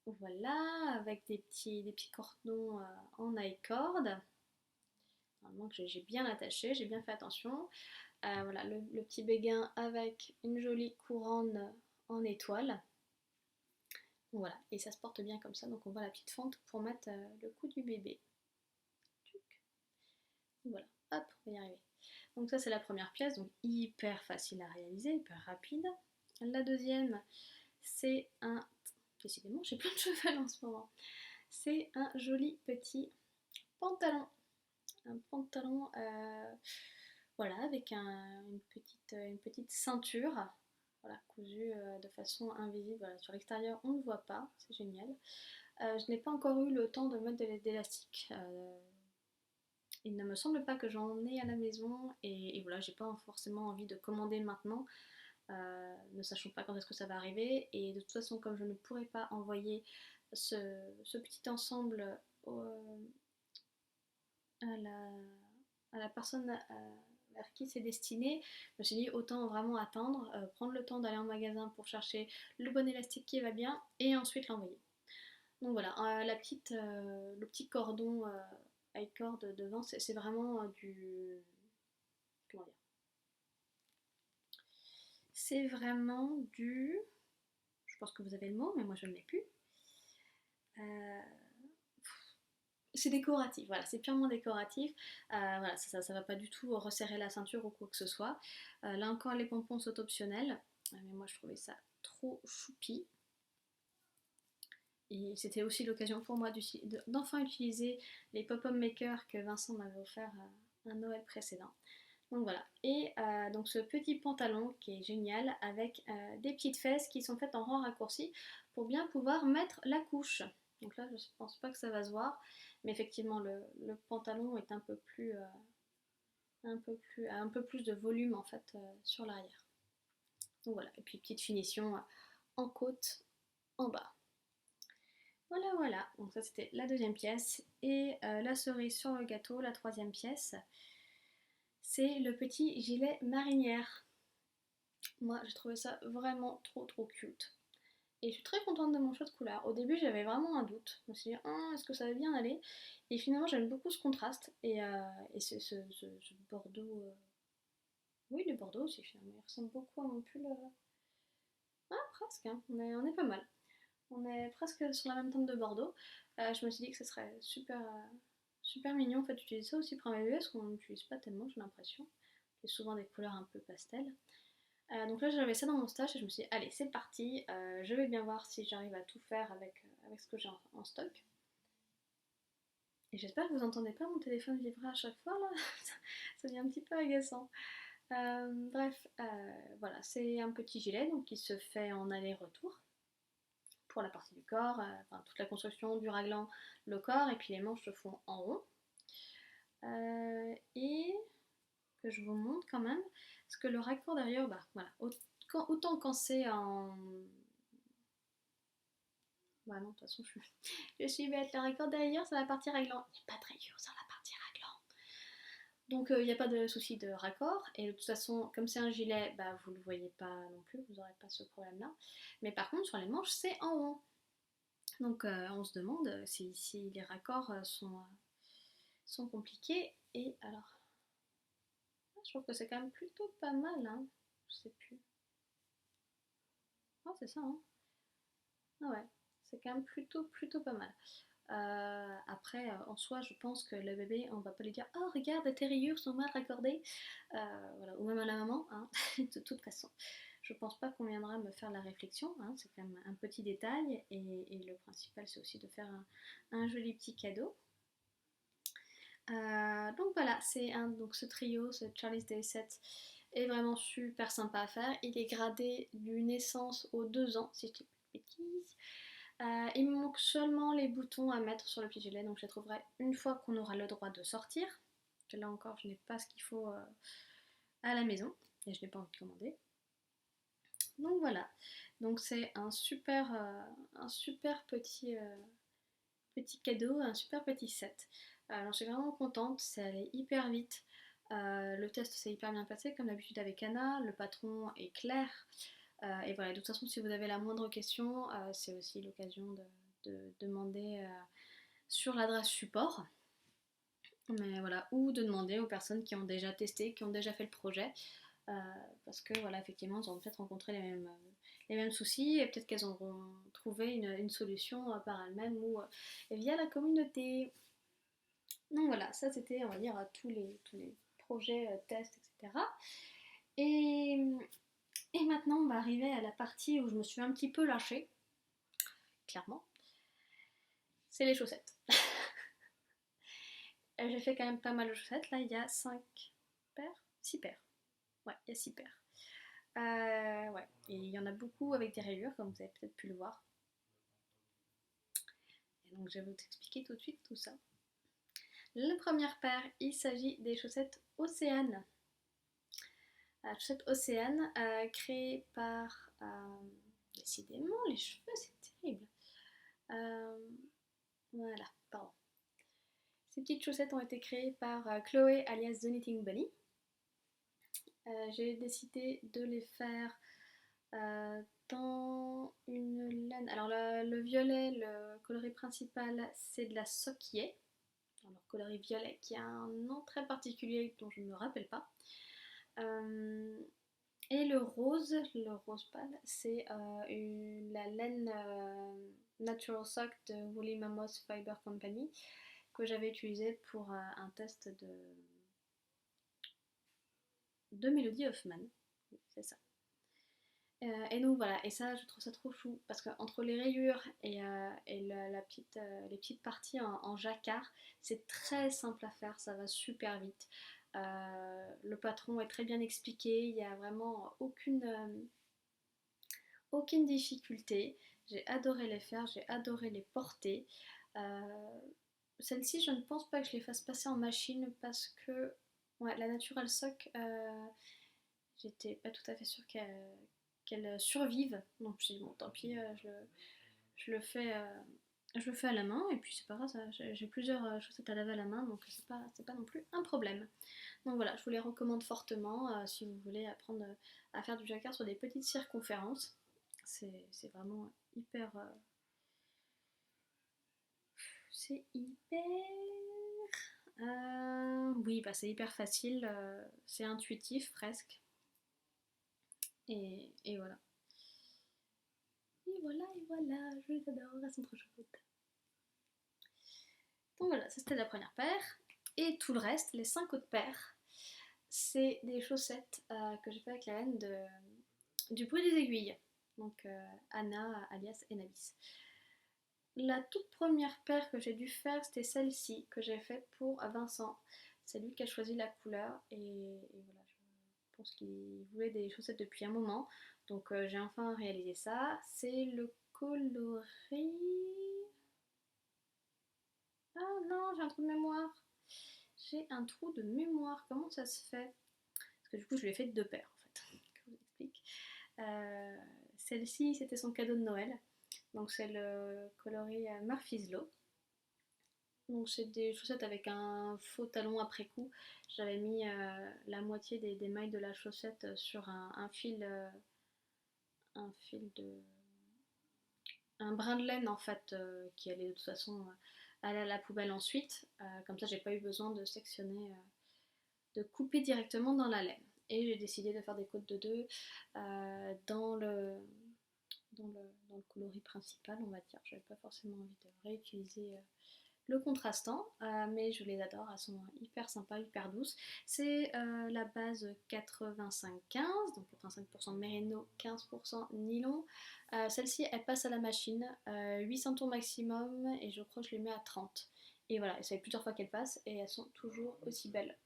Voilà, avec des petits cordons en I-cord. Normalement que j'ai bien attaché, j'ai bien fait attention. Voilà, le petit béguin avec une jolie couronne en étoile. Voilà, et ça se porte bien comme ça, donc on voit la petite fente pour mettre le cou du bébé. Voilà, hop, on va y arriver. Donc ça c'est la première pièce, donc hyper facile à réaliser, hyper rapide. La deuxième, c'est un... Décidément, j'ai plein de cheveux en ce moment. C'est un joli petit pantalon. Un pantalon, voilà, avec une petite ceinture, voilà, cousue de façon invisible. Voilà, sur l'extérieur, on ne voit pas, c'est génial. Je n'ai pas encore eu le temps de mettre d'élastique. Il ne me semble pas que j'en ai à la maison et voilà, j'ai pas forcément envie de commander maintenant, ne sachant pas quand est-ce que ça va arriver. Et de toute façon, comme je ne pourrais pas envoyer ce petit ensemble à la personne vers qui c'est destiné, je me suis dit autant vraiment attendre, prendre le temps d'aller en magasin pour chercher le bon élastique qui va bien et ensuite l'envoyer. Donc voilà, le petit cordon I-cord devant, c'est vraiment du... Comment dire? C'est vraiment du... Je pense que vous avez le mot, mais moi je ne l'ai plus. C'est décoratif, voilà, c'est purement décoratif. Voilà, ça va pas du tout resserrer la ceinture ou quoi que ce soit. Là encore, les pompons sont optionnels, mais moi je trouvais ça trop choupi. Et c'était aussi l'occasion pour moi d'enfin utiliser les pop-up makers que Vincent m'avait offert un Noël précédent. Donc voilà, et donc ce petit pantalon qui est génial avec des petites fesses qui sont faites en rang raccourci pour bien pouvoir mettre la couche. Donc là je pense pas que ça va se voir, mais effectivement le pantalon est un peu plus de volume en fait sur l'arrière. Donc voilà, et puis petite finition en côte en bas. Voilà, voilà, donc ça c'était la deuxième pièce. Et la cerise sur le gâteau, la troisième pièce, c'est le petit gilet marinière. Moi j'ai trouvé ça vraiment trop cute. Et je suis très contente de mon choix de couleur. Au début j'avais vraiment un doute. Je me suis dit, ah, est-ce que ça va bien aller? Et finalement j'aime beaucoup ce contraste. Et ce bordeaux... Oui, le bordeaux aussi finalement. Il ressemble beaucoup à mon pull. Ah, presque, hein. On est pas mal. On est presque sur la même teinte de Bordeaux. Je me suis dit que ce serait super mignon en fait d'utiliser ça aussi pour un bébé parce qu'on n'utilise pas tellement, j'ai l'impression. C'est souvent des couleurs un peu pastel. Donc là j'avais ça dans mon stage et je me suis dit allez c'est parti, je vais bien voir si j'arrive à tout faire avec ce que j'ai en stock. Et j'espère que vous entendez pas mon téléphone vibrer à chaque fois là, ça devient un petit peu agaçant. Bref, voilà, c'est un petit gilet donc qui se fait en aller-retour pour la partie du corps, enfin, toute la construction du raglan, le corps, et puis les manches se font en rond. Et que je vous montre quand même, parce que le raccord derrière, bah voilà, autant quand c'est en... Bah non, de toute façon, je suis bête, le raccord derrière, c'est la partie raglan. Il n'y a pas de rayure sur la partie raglan. Donc il n'y a pas de souci de raccord, et de toute façon, comme c'est un gilet, bah, vous ne le voyez pas non plus, vous n'aurez pas ce problème-là. Mais par contre, sur les manches, c'est en rond. Donc on se demande si les raccords sont compliqués. Et alors, je trouve que c'est quand même plutôt pas mal. Hein. Je sais plus. Ah, c'est ça. Hein. Ah ouais, c'est quand même plutôt pas mal. Après, en soi, je pense que le bébé, on va pas lui dire oh, regarde, tes rayures sont mal raccordées. Voilà. Ou même à la maman, hein. De toute façon. Je pense pas qu'on viendra me faire la réflexion, hein. C'est quand même un petit détail. Et le principal, c'est aussi de faire un joli petit cadeau. Donc voilà, donc ce trio, ce Charlie's Day set est vraiment super sympa à faire. Il est gradé du naissance aux 2 ans, si je dis pas de bêtises. Il me manque seulement les boutons à mettre sur le petit gilet, donc je les trouverai une fois qu'on aura le droit de sortir. Que là encore, je n'ai pas ce qu'il faut à la maison et je n'ai pas envie de commander. Donc voilà, donc c'est un super petit cadeau, un super petit set. Alors je suis vraiment contente, c'est allé hyper vite. Le test s'est hyper bien passé, comme d'habitude avec Anna. Le patron est clair. Et voilà, de toute façon, si vous avez la moindre question, c'est aussi l'occasion de demander sur l'adresse support. Mais voilà, ou de demander aux personnes qui ont déjà testé, qui ont déjà fait le projet. Parce que voilà, effectivement, elles ont peut-être rencontré les mêmes soucis et peut-être qu'elles auront trouvé une solution par elles-mêmes ou via la communauté. Donc voilà, ça c'était, on va dire, tous les projets, tests, etc. Et, et maintenant, on va arriver à la partie où je me suis un petit peu lâchée, clairement. C'est les chaussettes. J'ai fait quand même pas mal de chaussettes. Là, il y a 5 paires 6 paires. Ouais, il y a 6 paires. Ouais, et il y en a beaucoup avec des rayures, comme vous avez peut-être pu le voir. Et donc, je vais vous expliquer tout de suite tout ça. La première paire, il s'agit des chaussettes Océane. Chaussettes Océane, créées par... décidément, les cheveux, c'est terrible. Voilà, pardon. Ces petites chaussettes ont été créées par Chloé alias The Knitting Bunny. J'ai décidé de les faire dans une laine. Alors le violet, le coloris principal, c'est de la Sokier. Alors coloris violet qui a un nom très particulier dont je ne me rappelle pas. Et le rose pâle, c'est la laine Natural Sock de Woolly Mammoth Fiber Company que j'avais utilisé pour un test de Melody Hoffman. C'est ça. Et donc voilà, et ça je trouve ça trop chou parce que entre les rayures et les petites parties en jacquard, c'est très simple à faire, ça va super vite. Le patron est très bien expliqué, il n'y a vraiment aucune difficulté. J'ai adoré les faire, j'ai adoré les porter. Euh, Celle-ci, je ne pense pas que je les fasse passer en machine parce que ouais, la Natural Sock, j'étais pas tout à fait sûre qu'elle survive. Donc je me suis dit, bon, tant pis, je le fais, je le fais à la main. Et puis c'est pas grave, j'ai plusieurs chaussettes à laver à la main, donc c'est pas non plus un problème. Donc voilà, je vous les recommande fortement si vous voulez apprendre à faire du jacquard sur des petites circonférences. C'est vraiment hyper. C'est hyper. Oui, bah c'est hyper facile, c'est intuitif presque. Et voilà. Et voilà, je les adore, elles sont trop chouettes. Donc voilà, ça c'était la première paire. Et tout le reste, les 5 autres paires, c'est des chaussettes que j'ai fait avec la laine du bruit des aiguilles. Donc Anna alias Enabis. La toute première paire que j'ai dû faire, c'était celle-ci que j'ai faite pour Vincent. C'est lui qui a choisi la couleur et voilà, je pense qu'il voulait des chaussettes depuis un moment. Donc j'ai enfin réalisé ça. C'est le coloris. Ah non, j'ai un trou de mémoire. J'ai un trou de mémoire. Comment ça se fait? Parce que du coup, je lui ai fait deux paires en fait. Je vous explique. Euh, Celle-ci, c'était son cadeau de Noël. Donc c'est le coloris Murphy's Law. Donc c'est des chaussettes avec un faux talon après coup. J'avais mis la moitié des mailles de la chaussette sur un fil de un brin de laine en fait qui allait de toute façon aller à la poubelle ensuite. Comme ça j'ai pas eu besoin de sectionner, de couper directement dans la laine. Et j'ai décidé de faire des côtes de deux dans dans le coloris principal on va dire. J'avais pas forcément envie de réutiliser le contrastant, mais je les adore, elles sont hyper sympas, hyper douces. C'est la base 85-15, donc 85% mérino, 15% nylon. Celle-ci, elle passe à la machine, 800 tours maximum, et je crois que je les mets à 30. Et voilà, ça fait plusieurs fois qu'elles passent, et elles sont toujours aussi belles.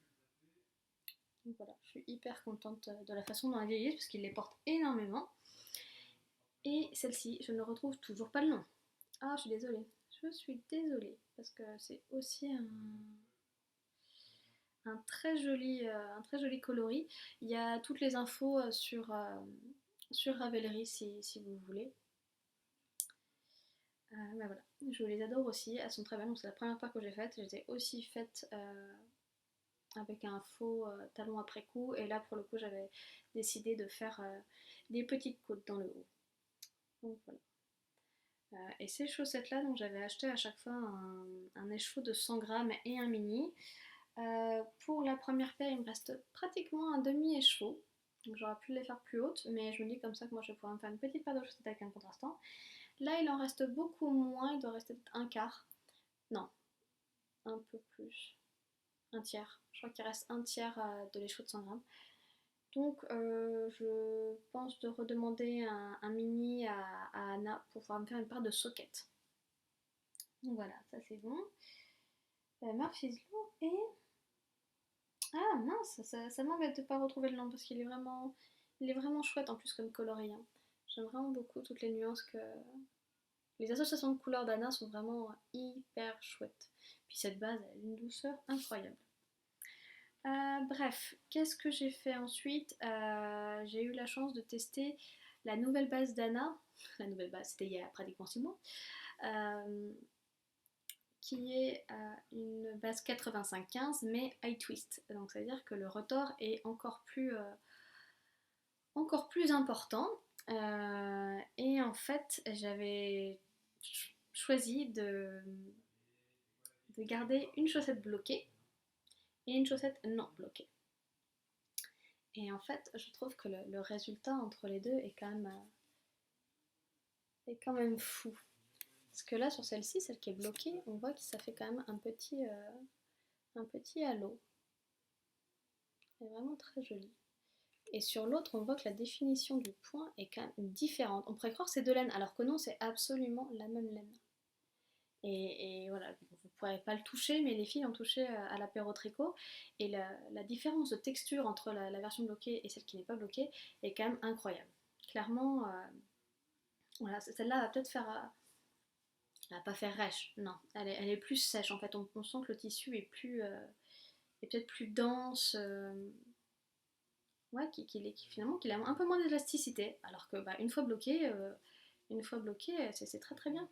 Donc voilà, je suis hyper contente de la façon dont elles vieillissent, parce qu'ils les portent énormément. Et celle-ci, je ne retrouve toujours pas le nom. Ah, je suis désolée. Je suis désolée, parce que c'est aussi un très joli coloris. Il y a toutes les infos sur Ravelry si vous voulez. Mais voilà, je les adore aussi, elles sont très belles. Donc c'est la première fois que j'ai faite. Je les ai aussi faites avec un faux talon après coup. Et là pour le coup j'avais décidé de faire des petites côtes dans le haut. Donc voilà. Et ces chaussettes là, donc j'avais acheté à chaque fois un écheveau de 100 grammes et un mini. Pour la première paire, il me reste pratiquement un demi-écheveau. Donc j'aurais pu les faire plus hautes, mais je me dis comme ça que moi je pourrais me faire une petite paire de chaussettes avec un contrastant. Là, il en reste beaucoup moins, il doit rester peut-être un quart. Non, un peu plus. Un tiers. Je crois qu'il reste un tiers de l'écheveau de 100 grammes. Donc je pense de redemander un mini à Anna pour pouvoir me faire une paire de sockets. Donc voilà, ça c'est bon. Murphy's Law et ah mince, ça m'embête de ne pas retrouver le nom parce il est vraiment chouette en plus comme coloris, hein. J'aime vraiment beaucoup toutes les nuances que... Les associations de couleurs d'Anna sont vraiment hyper chouettes. Puis cette base, elle a une douceur incroyable. Bref, qu'est-ce que j'ai fait ensuite? J'ai eu la chance de tester la nouvelle base d'Anna. La nouvelle base, c'était il y a pratiquement 6 mois. Qui est une base 85-15 mais high twist. Donc ça veut dire que le retors est encore plus important. Et en fait, j'avais choisi de garder une chaussette bloquée et une chaussette non bloquée. Et en fait, je trouve que le résultat entre les deux est quand même fou. Parce que là, sur celle-ci, celle qui est bloquée, on voit que ça fait quand même un petit halo. C'est vraiment très joli. Et sur l'autre, on voit que la définition du point est quand même différente. On pourrait croire que c'est de laine, alors que non, c'est absolument la même laine. Et voilà, vous ne pourrez pas le toucher, mais les filles ont touché à l'apéro tricot. Et la différence de texture entre la version bloquée et celle qui n'est pas bloquée est quand même incroyable. Clairement, Voilà, celle-là va peut-être faire... elle va pas faire rêche, non. Elle est plus sèche en fait. On sent que le tissu est plus... est peut-être plus dense. Ouais, finalement qu'il a un peu moins d'élasticité. Alors que bah, une fois bloqué, c'est très très bien.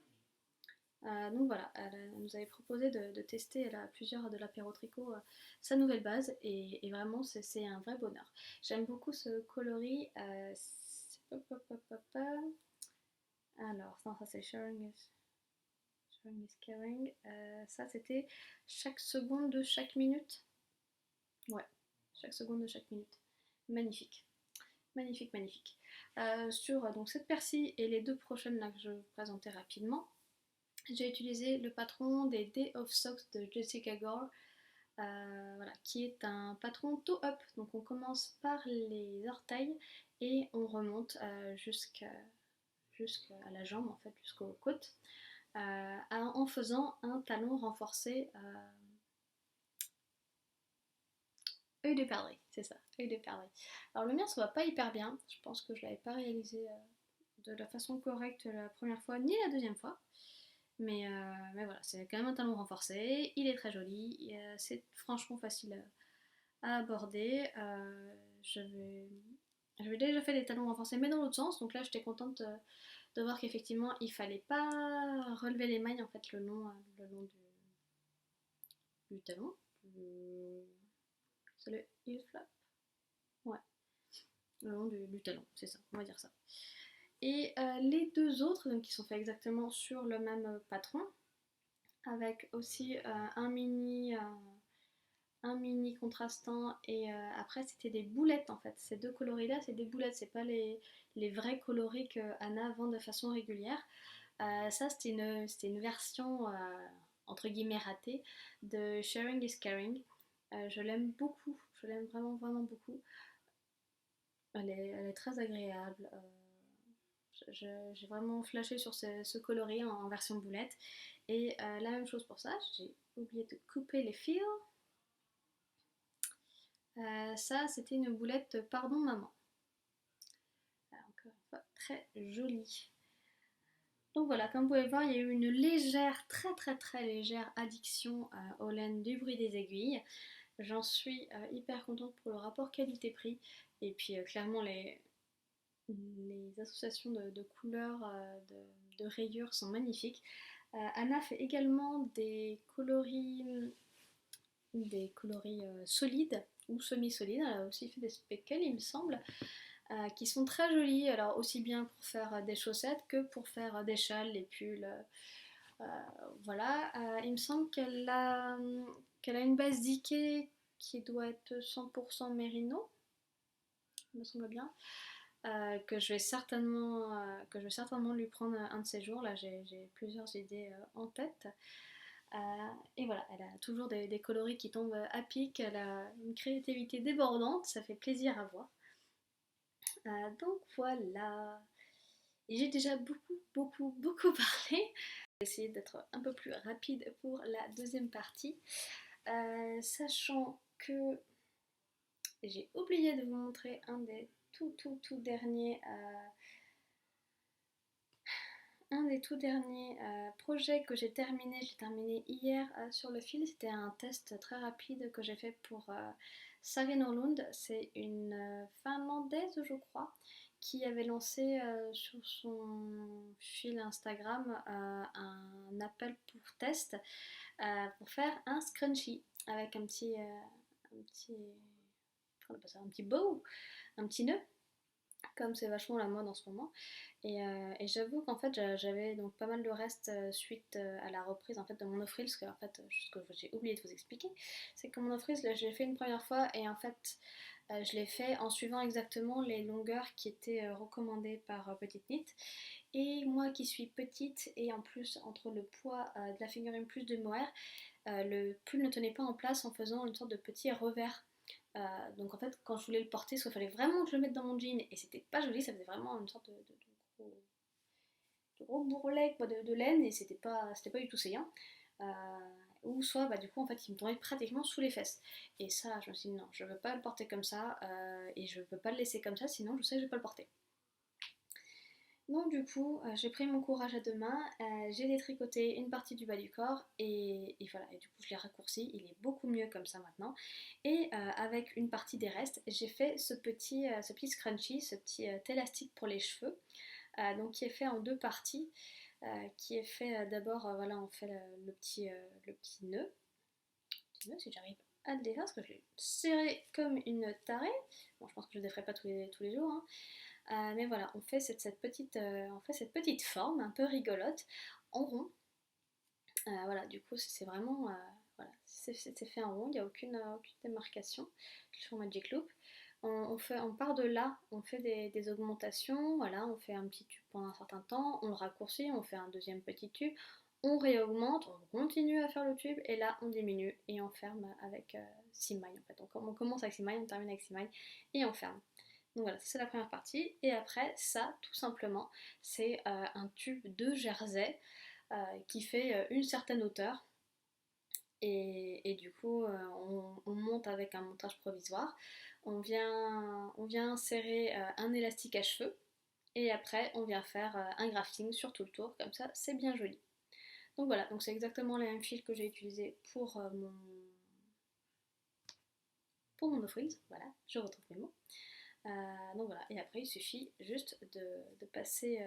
Donc voilà, elle nous avait proposé de tester, elle a plusieurs de l'apéro tricot, sa nouvelle base et vraiment c'est un vrai bonheur. J'aime beaucoup ce coloris. Alors, non, ça c'est sharing is caring. Ça c'était chaque seconde de chaque minute. Ouais, chaque seconde de chaque minute. Magnifique. Magnifique, magnifique. Sur donc cette persil et les deux prochaines là que je vais vous présenter rapidement, j'ai utilisé le patron des Day of Socks de Jessica Gore, voilà, qui est un patron toe-up. Donc on commence par les orteils et on remonte jusqu'à la jambe, en fait, jusqu'aux côtes, en faisant un talon renforcé. Œil de perdrix, c'est ça, œil de perdrix. Alors le mien ça va pas hyper bien, je pense que je l'avais pas réalisé de la façon correcte la première fois ni la deuxième fois. Mais voilà, c'est quand même un talon renforcé, il est très joli, c'est franchement facile à aborder. J'avais déjà fait des talons renforcés mais dans l'autre sens, donc là j'étais contente de voir qu'effectivement il fallait pas relever les mailles en fait le long du talon. C'est le heel flap. Ouais, le long du talon, c'est ça, on va dire ça. Et les deux autres, donc, qui sont faits exactement sur le même patron, avec aussi un mini contrastant et après c'était des boulettes en fait. Ces deux coloris là c'est des boulettes, c'est pas les vrais coloris que Anna vend de façon régulière. Ça c'était une version entre guillemets ratée de Sharing is Caring. Je l'aime beaucoup, je l'aime vraiment vraiment beaucoup. Elle est très agréable. J'ai vraiment flashé sur ce coloris en version boulette. Et la même chose pour ça, j'ai oublié de couper les fils. Ça, c'était une boulette Pardon Maman. Encore une fois, très jolie. Donc voilà, comme vous pouvez voir, il y a eu une légère, très très très légère addiction aux laines du bruit des aiguilles. J'en suis hyper contente pour le rapport qualité-prix. Et puis clairement, les associations de couleurs, de rayures sont magnifiques. Anna fait également des coloris solides ou semi-solides. Elle a aussi fait des speckles, il me semble, qui sont très jolis. Alors aussi bien pour faire des chaussettes que pour faire des châles, des pulls. Euh, voilà. Il me semble qu'elle a une base d'Ikea qui doit être 100% mérino, il me semble bien. Que je vais certainement lui prendre un de ces jours. Là, j'ai plusieurs idées en tête. Euh, et voilà, elle a toujours des coloris qui tombent à pic, elle a une créativité débordante, ça fait plaisir à voir. Donc voilà. Et j'ai déjà beaucoup, beaucoup, beaucoup parlé. Je vais essayer d'être un peu plus rapide pour la deuxième partie. Sachant que j'ai oublié de vous montrer un des tout derniers projets que j'ai terminé hier sur le fil. C'était un test très rapide que j'ai fait pour Sari Norlund. C'est une Finlandaise, je crois, qui avait lancé sur son fil Instagram un appel pour test pour faire un scrunchie avec un petit bow, un petit nœud, comme c'est vachement la mode en ce moment. Et j'avoue qu'en fait j'avais donc pas mal de reste suite à la reprise en fait de mon off-reel, parce que en fait ce que j'ai oublié de vous expliquer, c'est que mon off-reel je l'ai fait une première fois et en fait je l'ai fait en suivant exactement les longueurs qui étaient recommandées par Petite Knit. Et moi qui suis petite et en plus entre le poids de la figurine plus de mohair, le pull ne tenait pas en place en faisant une sorte de petit revers. Donc en fait quand je voulais le porter, soit il fallait vraiment que je le mette dans mon jean et c'était pas joli, ça faisait vraiment une sorte de gros bourrelet quoi, de laine et c'était pas du tout saillant. Euh, ou soit bah, du coup en fait il me tombait pratiquement sous les fesses. Et ça je me suis dit non, je veux pas le porter comme ça et je peux pas le laisser comme ça sinon je sais que je vais pas le porter. Donc du coup, j'ai pris mon courage à deux mains, j'ai détricoté une partie du bas du corps et voilà, et du coup je l'ai raccourci, il est beaucoup mieux comme ça maintenant. Et avec une partie des restes, j'ai fait ce petit scrunchie, ce petit élastique pour les cheveux, donc qui est fait en deux parties, qui est fait d'abord, voilà, on fait le petit nœud si j'arrive à le défaire, parce que je l'ai serré comme une tarée. Bon, je pense que je ne le déferai pas tous les jours, hein. Mais voilà, on fait cette petite forme un peu rigolote en rond. Voilà, du coup, c'est vraiment. Voilà, c'est fait en rond, il n'y a aucune démarcation sur Magic Loop. On part de là, on fait des augmentations, voilà, on fait un petit tube pendant un certain temps, on le raccourcit, on fait un deuxième petit tube, on réaugmente, on continue à faire le tube, et là on diminue et on ferme avec 6 mailles en fait. Donc on commence avec 6 mailles, on termine avec 6 mailles et on ferme. Donc voilà, c'est la première partie. Et après, ça, tout simplement, c'est un tube de jersey qui fait une certaine hauteur. Et du coup, on monte avec un montage provisoire. On vient insérer un élastique à cheveux. Et après, on vient faire un grafting sur tout le tour. Comme ça, c'est bien joli. Donc voilà, donc c'est exactement les mêmes fils que j'ai utilisés pour mon no frills. Voilà, je retrouve mes mots. Donc voilà, et après il suffit juste de passer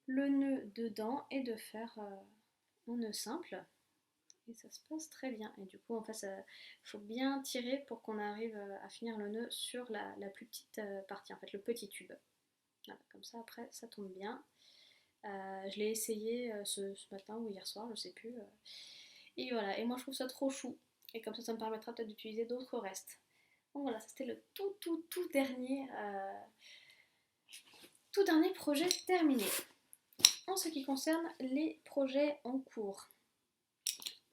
le nœud dedans et de faire un nœud simple. Et ça se passe très bien. Et du coup, en fait, il faut bien tirer pour qu'on arrive à finir le nœud sur la plus petite partie, en fait, le petit tube. Voilà, comme ça, après, ça tombe bien. Je l'ai essayé ce matin ou hier soir, je sais plus. Et voilà, et moi je trouve ça trop chou. Et comme ça me permettra peut-être d'utiliser d'autres restes. Donc voilà, c'était le tout dernier projet terminé. En ce qui concerne les projets en cours,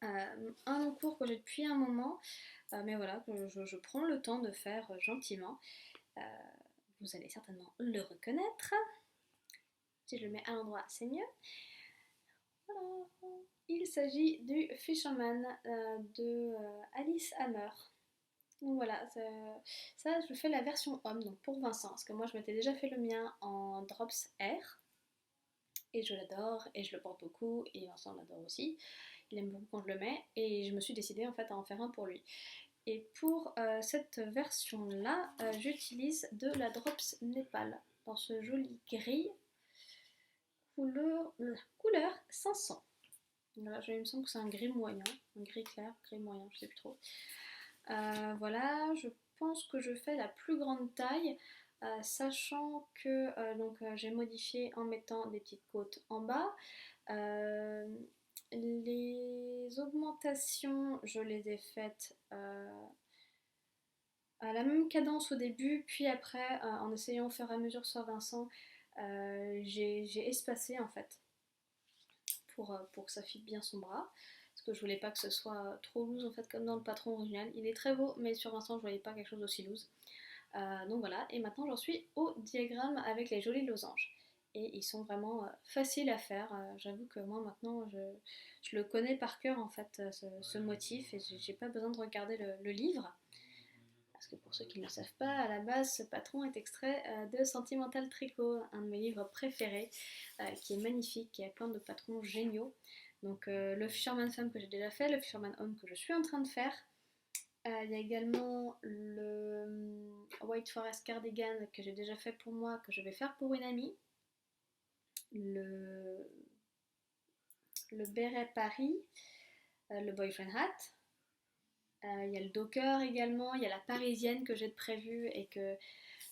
un en cours que j'ai depuis un moment, mais voilà, que je prends le temps de faire gentiment. Euh, vous allez certainement le reconnaître. Si je le mets à l'endroit, c'est mieux. Voilà. Il s'agit du Fisherman de Alice Hammer. Donc voilà, ça je fais la version homme, donc pour Vincent, parce que moi je m'étais déjà fait le mien en Drops Air, et je l'adore, et je le porte beaucoup, et Vincent l'adore aussi, il aime beaucoup quand je le mets, et je me suis décidée en fait à en faire un pour lui. Et pour cette version-là, j'utilise de la Drops Népal, dans ce joli gris, couleur 500. Voilà, il me semble que c'est un gris moyen, un gris clair, gris moyen, je sais plus trop. Voilà, je pense que je fais la plus grande taille, sachant que j'ai modifié en mettant des petites côtes en bas. Euh, les augmentations, je les ai faites à la même cadence au début, puis après, en essayant au fur et à mesure sur Vincent, j'ai espacé en fait pour que ça fitte bien son bras. Parce que je voulais pas que ce soit trop loose en fait comme dans le patron original. Il est très beau, mais sur Vincent je voyais pas quelque chose d'aussi loose. Donc voilà, et maintenant j'en suis au diagramme avec les jolis losanges. Et ils sont vraiment faciles à faire. J'avoue que moi maintenant je le connais par cœur en fait, ce motif, et j'ai pas besoin de regarder le livre. Parce que pour ceux qui ne le savent pas, à la base, ce patron est extrait de Sentimental Tricot, un de mes livres préférés, qui est magnifique, qui a plein de patrons géniaux. Donc le Fisherman Femme que j'ai déjà fait, le Fisherman Homme que je suis en train de faire. Il y a également le White Forest Cardigan que j'ai déjà fait pour moi, que je vais faire pour une amie. Le, le Béret Paris, le Boyfriend Hat. Il y a le Docker également, il y a la Parisienne que j'ai de prévu et que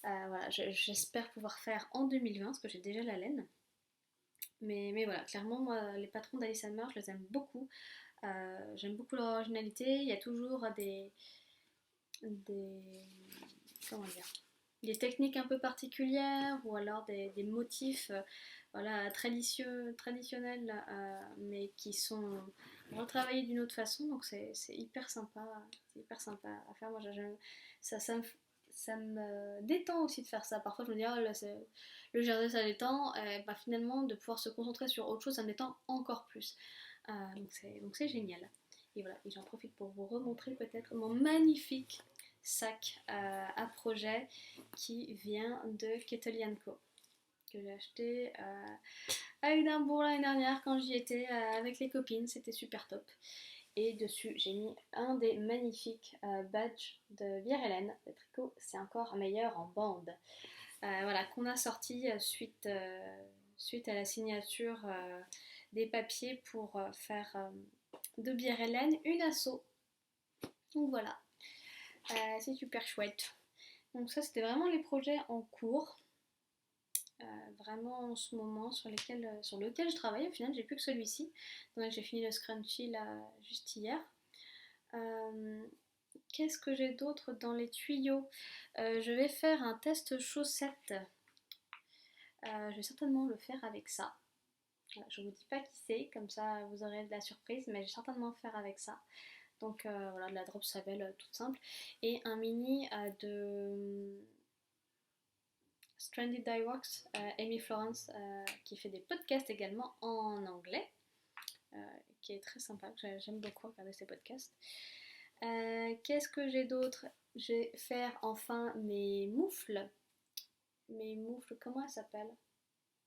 voilà, j'espère pouvoir faire en 2020 parce que j'ai déjà la laine. Mais voilà, clairement, moi, les patrons d'Alice Hammer, je les aime beaucoup. J'aime beaucoup leur originalité. Il y a toujours des comment dire, des techniques un peu particulières ou alors des motifs voilà, traditionnels mais qui sont retravaillés d'une autre façon, donc c'est hyper sympa à faire. Moi ça me détend aussi de faire ça. Parfois je me dis oh, là, le jardin ça détend, et bah, finalement de pouvoir se concentrer sur autre chose ça me détend encore plus. Donc c'est génial. Et voilà, et j'en profite pour vous remontrer peut-être mon magnifique sac à projet qui vient de Kettle Co. que j'ai acheté à Édimbourg l'année dernière quand j'y étais avec les copines, c'était super top. Et dessus j'ai mis un des magnifiques badges de Bière Hélène, de tricot, c'est encore meilleur en bande. Voilà, qu'on a sorti suite à la signature des papiers pour faire de Bière Hélène une asso. Donc voilà, c'est super chouette. Donc ça c'était vraiment les projets en cours. Vraiment en ce moment sur lequel je travaille. Au final j'ai plus que celui-ci. Donc j'ai fini le scrunchie là juste hier. Qu'est-ce que j'ai d'autre dans les tuyaux? Je vais faire un test chaussettes. Je vais certainement le faire avec ça. Voilà, je vous dis pas qui c'est, comme ça vous aurez de la surprise, mais je vais certainement faire avec ça. Donc voilà, de la drop savelle toute simple. Et un mini de Stranded Dye Works, Amy Florence, qui fait des podcasts également en anglais, qui est très sympa, j'aime beaucoup regarder ses podcasts. Qu'est-ce que j'ai d'autre? Je vais faire enfin mes moufles. Mes moufles, comment elles s'appellent?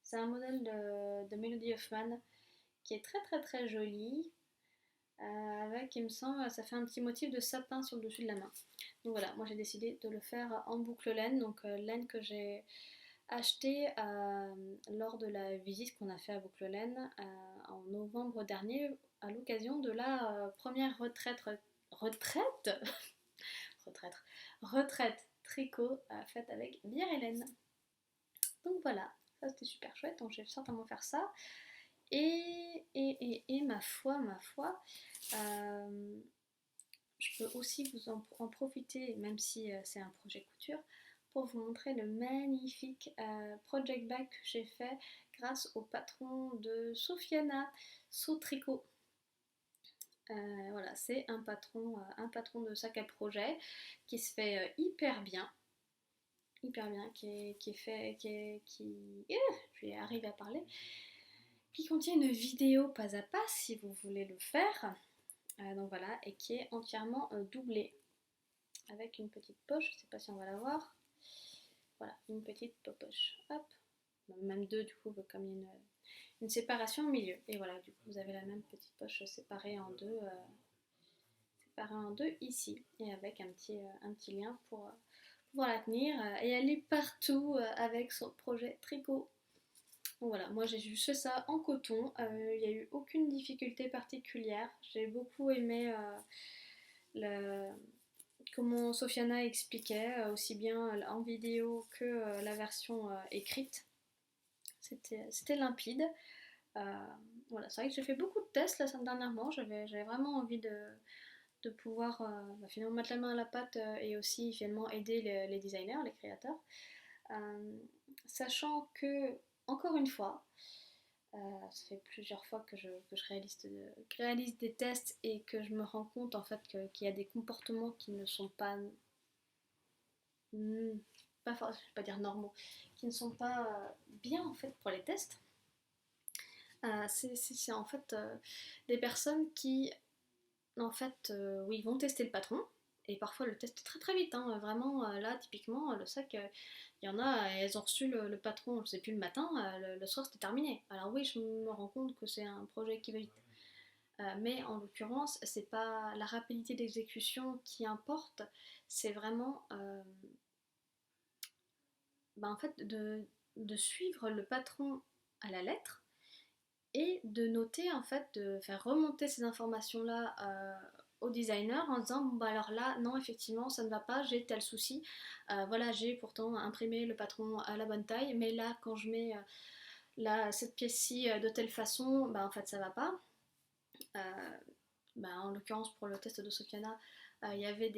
C'est un modèle de Melody Hoffman qui est très très très joli. Avec, il me semble, ça fait un petit motif de sapin sur le dessus de la main. Donc voilà, moi j'ai décidé de le faire en boucle laine, donc laine que j'ai acheté lors de la visite qu'on a fait à boucle laine en novembre dernier à l'occasion de la première retraite tricot faite avec Bière Hélène. Donc voilà, ça c'était super chouette, donc je vais certainement faire ça. Et ma foi, je peux aussi vous en profiter, même si c'est un projet couture, pour vous montrer le magnifique project bag que j'ai fait grâce au patron de Sofiana, So Tricot. Voilà, c'est un patron de sac à projet qui se fait hyper bien, qui est fait, je vais arriver à parler, qui contient une vidéo pas à pas si vous voulez le faire. Donc voilà, et qui est entièrement doublé avec une petite poche, je sais pas si on va la voir. Voilà, une petite poche, hop, même deux du coup, comme il y a une séparation au milieu. Et voilà, du coup vous avez la même petite poche séparée en deux ici, et avec un petit lien pour pouvoir la tenir. Et elle est partout avec son projet tricot. Donc voilà, moi j'ai juste fait ça en coton, il n'y a eu aucune difficulté particulière. J'ai beaucoup aimé comment Sofiana expliquait, aussi bien en vidéo que la version écrite. C'était limpide. Voilà, c'est vrai que j'ai fait beaucoup de tests là dernièrement, j'avais vraiment envie de pouvoir finalement mettre la main à la pâte et aussi finalement aider les designers, les créateurs. Sachant que, encore une fois, ça fait plusieurs fois que je réalise des tests et que je me rends compte en fait qu'il y a des comportements qui ne sont pas, pas je vais pas dire normaux, qui ne sont pas bien en fait pour les tests. C'est en fait des personnes qui en fait oui, vont tester le patron. Et parfois le test très très vite, hein. Vraiment là typiquement le sac, il y en a, elles ont reçu le patron, je sais plus le matin, le soir c'était terminé. Alors oui, je me rends compte que c'est un projet qui va vite. Mais en l'occurrence, c'est pas la rapidité d'exécution qui importe, c'est vraiment en fait de suivre le patron à la lettre et de noter en fait, de faire remonter ces informations-là au designer en disant bon bah alors là non effectivement ça ne va pas, j'ai tel souci, voilà j'ai pourtant imprimé le patron à la bonne taille mais là quand je mets cette pièce-ci de telle façon, bah en fait ça va pas. En l'occurrence pour le test de Sofiana, il y avait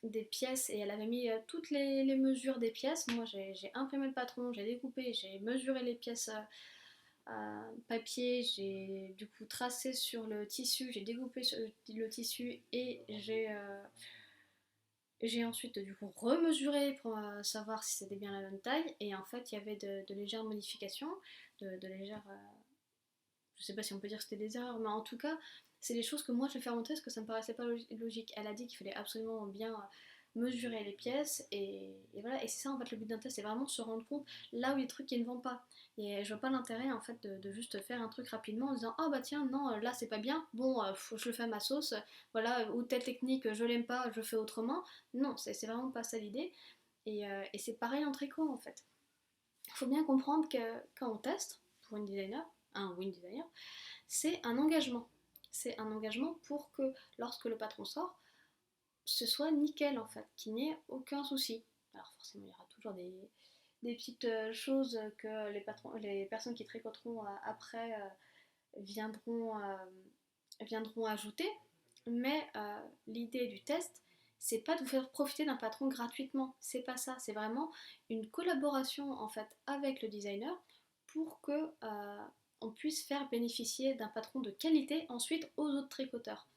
des pièces et elle avait mis toutes les mesures des pièces. Moi j'ai imprimé le patron, j'ai découpé, j'ai mesuré les pièces papier, j'ai du coup tracé sur le tissu, j'ai découpé sur le tissu et j'ai ensuite du coup remesuré pour savoir si c'était bien la bonne taille. Et en fait il y avait de légères modifications, de légères je sais pas si on peut dire que c'était des erreurs, mais en tout cas, c'est des choses que moi je vais faire en test parce que ça me paraissait pas logique. Elle a dit qu'il fallait absolument bien mesurer les pièces et voilà. Et c'est ça en fait le but d'un test, c'est vraiment se rendre compte là où il y a des trucs qui ne vont pas. Et je vois pas l'intérêt en fait de juste faire un truc rapidement en disant ah bah tiens non là c'est pas bien, bon je le fais à ma sauce, voilà, ou telle technique je l'aime pas, je fais autrement. Non, c'est vraiment pas ça l'idée. Et c'est pareil en tricot en fait. Il faut bien comprendre que quand on teste pour une designer, un ou une designer, c'est un engagement. C'est un engagement pour que lorsque le patron sort, ce soit nickel en fait, qu'il n'y ait aucun souci. Alors forcément, il y aura toujours des petites choses que les personnes qui tricoteront après viendront ajouter, mais l'idée du test, c'est pas de vous faire profiter d'un patron gratuitement, c'est pas ça, c'est vraiment une collaboration en fait avec le designer pour que on puisse faire bénéficier d'un patron de qualité ensuite aux autres tricoteurs.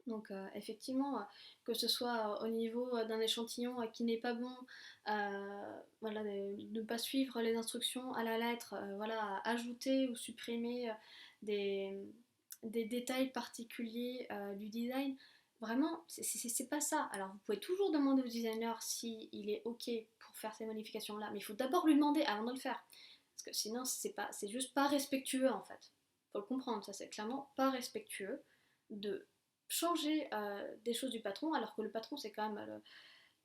Donc effectivement, que ce soit au niveau d'un échantillon qui n'est pas bon, voilà, de ne pas suivre les instructions à la lettre, voilà, ajouter ou supprimer des, des détails particuliers du design, vraiment, c'est pas ça. Alors vous pouvez toujours demander au designer s'il est OK pour faire ces modifications-là, mais il faut d'abord lui demander avant de le faire. Parce que sinon, c'est juste pas respectueux en fait. Faut le comprendre, ça c'est clairement pas respectueux de changer des choses du patron, alors que le patron c'est quand même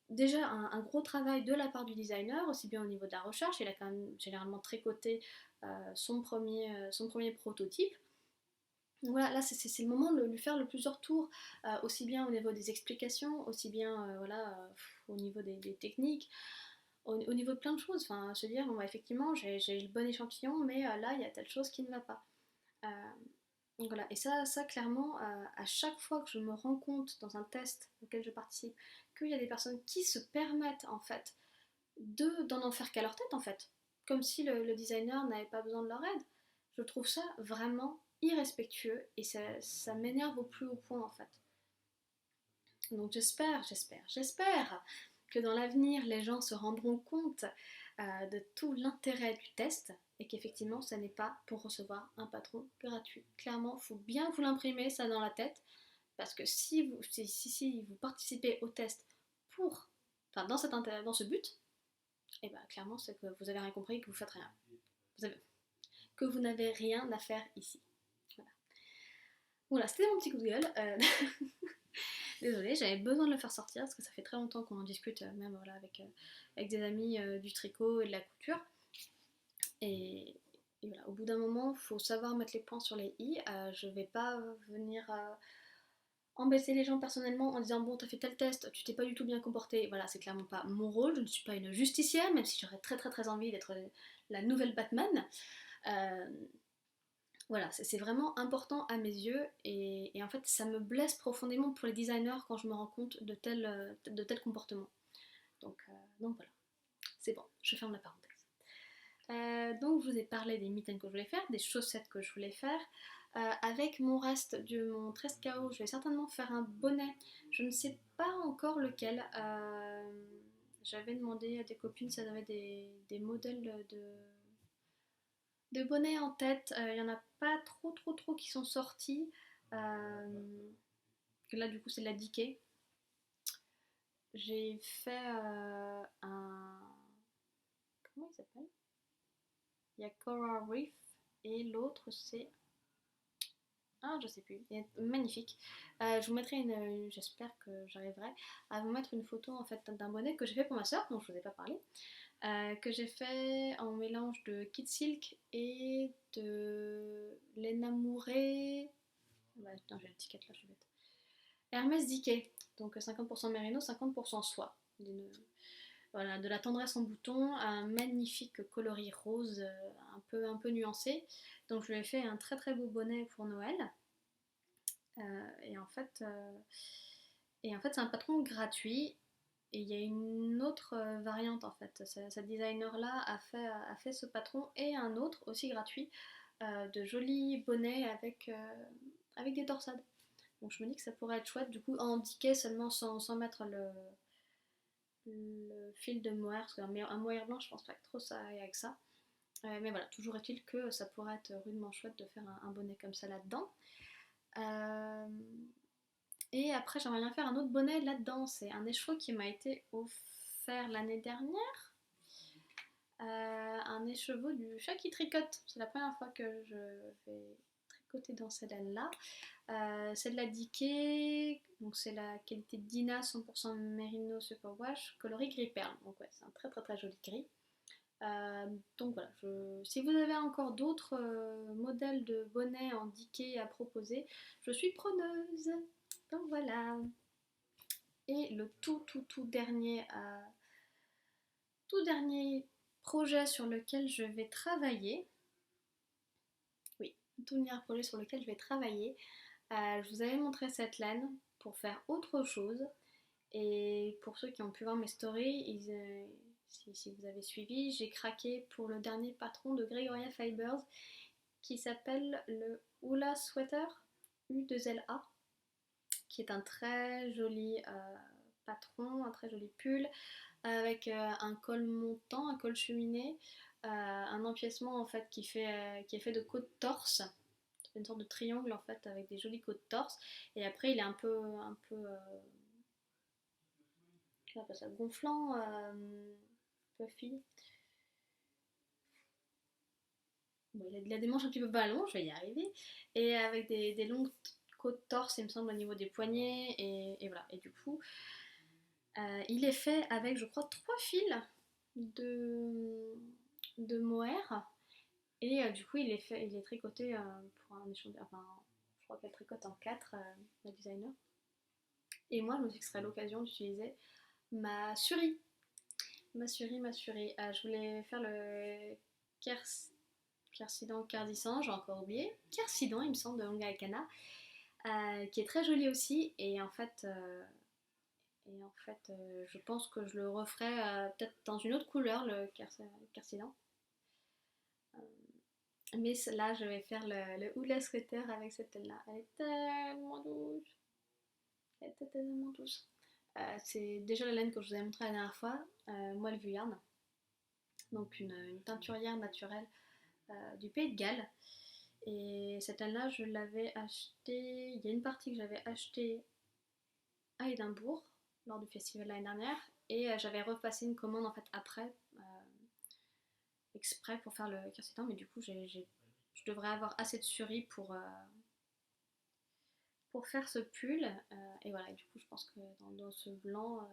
déjà un gros travail de la part du designer, aussi bien au niveau de la recherche, il a quand même généralement tricoté son premier prototype. Donc voilà, là c'est le moment de lui faire le plusieurs tours, aussi bien au niveau des explications, aussi bien voilà, au niveau des techniques, au niveau de plein de choses, enfin se dire bon bah effectivement j'ai le bon échantillon mais là il y a telle chose qui ne va pas. Euh, donc voilà, et ça clairement, à chaque fois que je me rends compte dans un test auquel je participe qu'il y a des personnes qui se permettent en fait d'en en faire qu'à leur tête en fait, comme si le designer n'avait pas besoin de leur aide, je trouve ça vraiment irrespectueux et ça m'énerve au plus haut point en fait. Donc j'espère que dans l'avenir les gens se rendront compte de tout l'intérêt du test et qu'effectivement ce n'est pas pour recevoir un patron gratuit. Clairement, il faut bien vous l'imprimer ça dans la tête parce que si vous participez au test pour, enfin dans ce but, et ben clairement c'est que vous avez rien compris et que vous faites rien. Que vous n'avez rien à faire ici. Voilà, voilà c'était mon petit coup de gueule. Désolée, j'avais besoin de le faire sortir parce que ça fait très longtemps qu'on en discute, même voilà, avec des amis du tricot et de la couture. Et voilà, au bout d'un moment, il faut savoir mettre les points sur les i. Je vais pas venir embêter les gens personnellement en disant bon, t'as fait tel test, tu t'es pas du tout bien comporté. Voilà, c'est clairement pas mon rôle. Je ne suis pas une justicière, même si j'aurais très envie d'être la nouvelle Batman. Euh, voilà, c'est vraiment important à mes yeux et en fait ça me blesse profondément pour les designers quand je me rends compte de tels comportements. Donc voilà, c'est bon, je ferme la parenthèse. Donc je vous ai parlé des mitaines que je voulais faire, des chaussettes que je voulais faire. Avec mon reste de mon 13 KO, je vais certainement faire un bonnet. Je ne sais pas encore lequel. J'avais demandé à des copines si elles avaient des modèles de bonnets en tête. Il n'y en a pas trop qui sont sortis. Là du coup c'est de la Dikey. J'ai fait un... Comment il s'appelle? Il y a Coral Reef et l'autre c'est... Ah, je sais plus. Il est magnifique. Je vous mettrai j'espère que j'arriverai à vous mettre une photo en fait d'un bonnet que j'ai fait pour ma soeur, dont je vous ai pas parlé, que j'ai fait en mélange de Kid Silk et de laine amourée. Bah, putain, j'ai l'étiquette là, je vais mettre. Hermès Dikey, donc 50% mérino, 50% soie. Voilà, de la tendresse en bouton, un magnifique coloris rose un peu nuancé. Donc je lui ai fait un très beau bonnet pour Noël. Et en fait, c'est un patron gratuit. Et il y a une autre variante en fait. Cette designer là a fait ce patron et un autre aussi gratuit de jolis bonnets avec des torsades. Donc je me dis que ça pourrait être chouette. Du coup, en indiqué seulement sans mettre le fil de mohair, parce qu'un mohair blanc, je pense pas que trop ça aille avec ça. Mais voilà, toujours est-il que ça pourrait être rudement chouette de faire un bonnet comme ça là-dedans. Et après, j'aimerais bien faire un autre bonnet là-dedans. C'est un écheveau qui m'a été offert l'année dernière. Un écheveau du chat qui tricote. C'est la première fois que je vais tricoter dans cette laine-là. C'est de la Dikké, donc c'est la qualité Dina 100% Merino Superwash, coloris gris perle. Donc ouais, c'est un très très très joli gris. Donc voilà, si vous avez encore d'autres modèles de bonnets en Dikké à proposer, je suis preneuse. Donc voilà. Et le tout dernier projet sur lequel je vais travailler, oui, tout dernier projet sur lequel je vais travailler, je vous avais montré cette laine pour faire autre chose. Et pour ceux qui ont pu voir mes stories, si vous avez suivi, j'ai craqué pour le dernier patron de Gregoria Fibers qui s'appelle le Hula Sweater U2LA, qui est un très joli patron, un très joli pull avec un col montant, un col cheminé, un empiècement en fait qui est fait de côte torse, une sorte de triangle en fait avec des jolies côtes torse, et après il est un peu on appelle ça gonflant, puffy. Bon, il a des manches un petit peu ballon, je vais y arriver, et avec des longues côtes torse, il me semble, au niveau des poignets, et voilà. Et du coup, il est fait avec, je crois, 3 fils de mohair, et du coup, il est tricoté pour un échange, enfin, je crois qu'elle tricote en 4, la designer. Et moi, je me suis dit que ce serait l'occasion d'utiliser ma Suri. Ma Suri. Je voulais faire le Kersidan Cardissan, j'ai encore oublié. Kersidan, il me semble, de Longa Akana, qui est très joli aussi. Et en fait, je pense que je le referai peut-être dans une autre couleur, le Kersidan. Mais là, je vais faire le hula sweater avec cette laine-là. Elle est tellement douce. Elle est tellement douce. C'est déjà la laine que je vous ai montré la dernière fois, moelle Vuarn. Donc une teinturière naturelle du Pays de Galles. Et cette laine-là, je l'avais achetée. Il y a une partie que j'avais achetée à Édimbourg lors du festival l'année dernière. Et j'avais repassé une commande en fait après, exprès pour faire le quercetin. Mais du coup, je devrais avoir assez de suri pour faire ce pull. Et voilà, et du coup, je pense que dans ce blanc,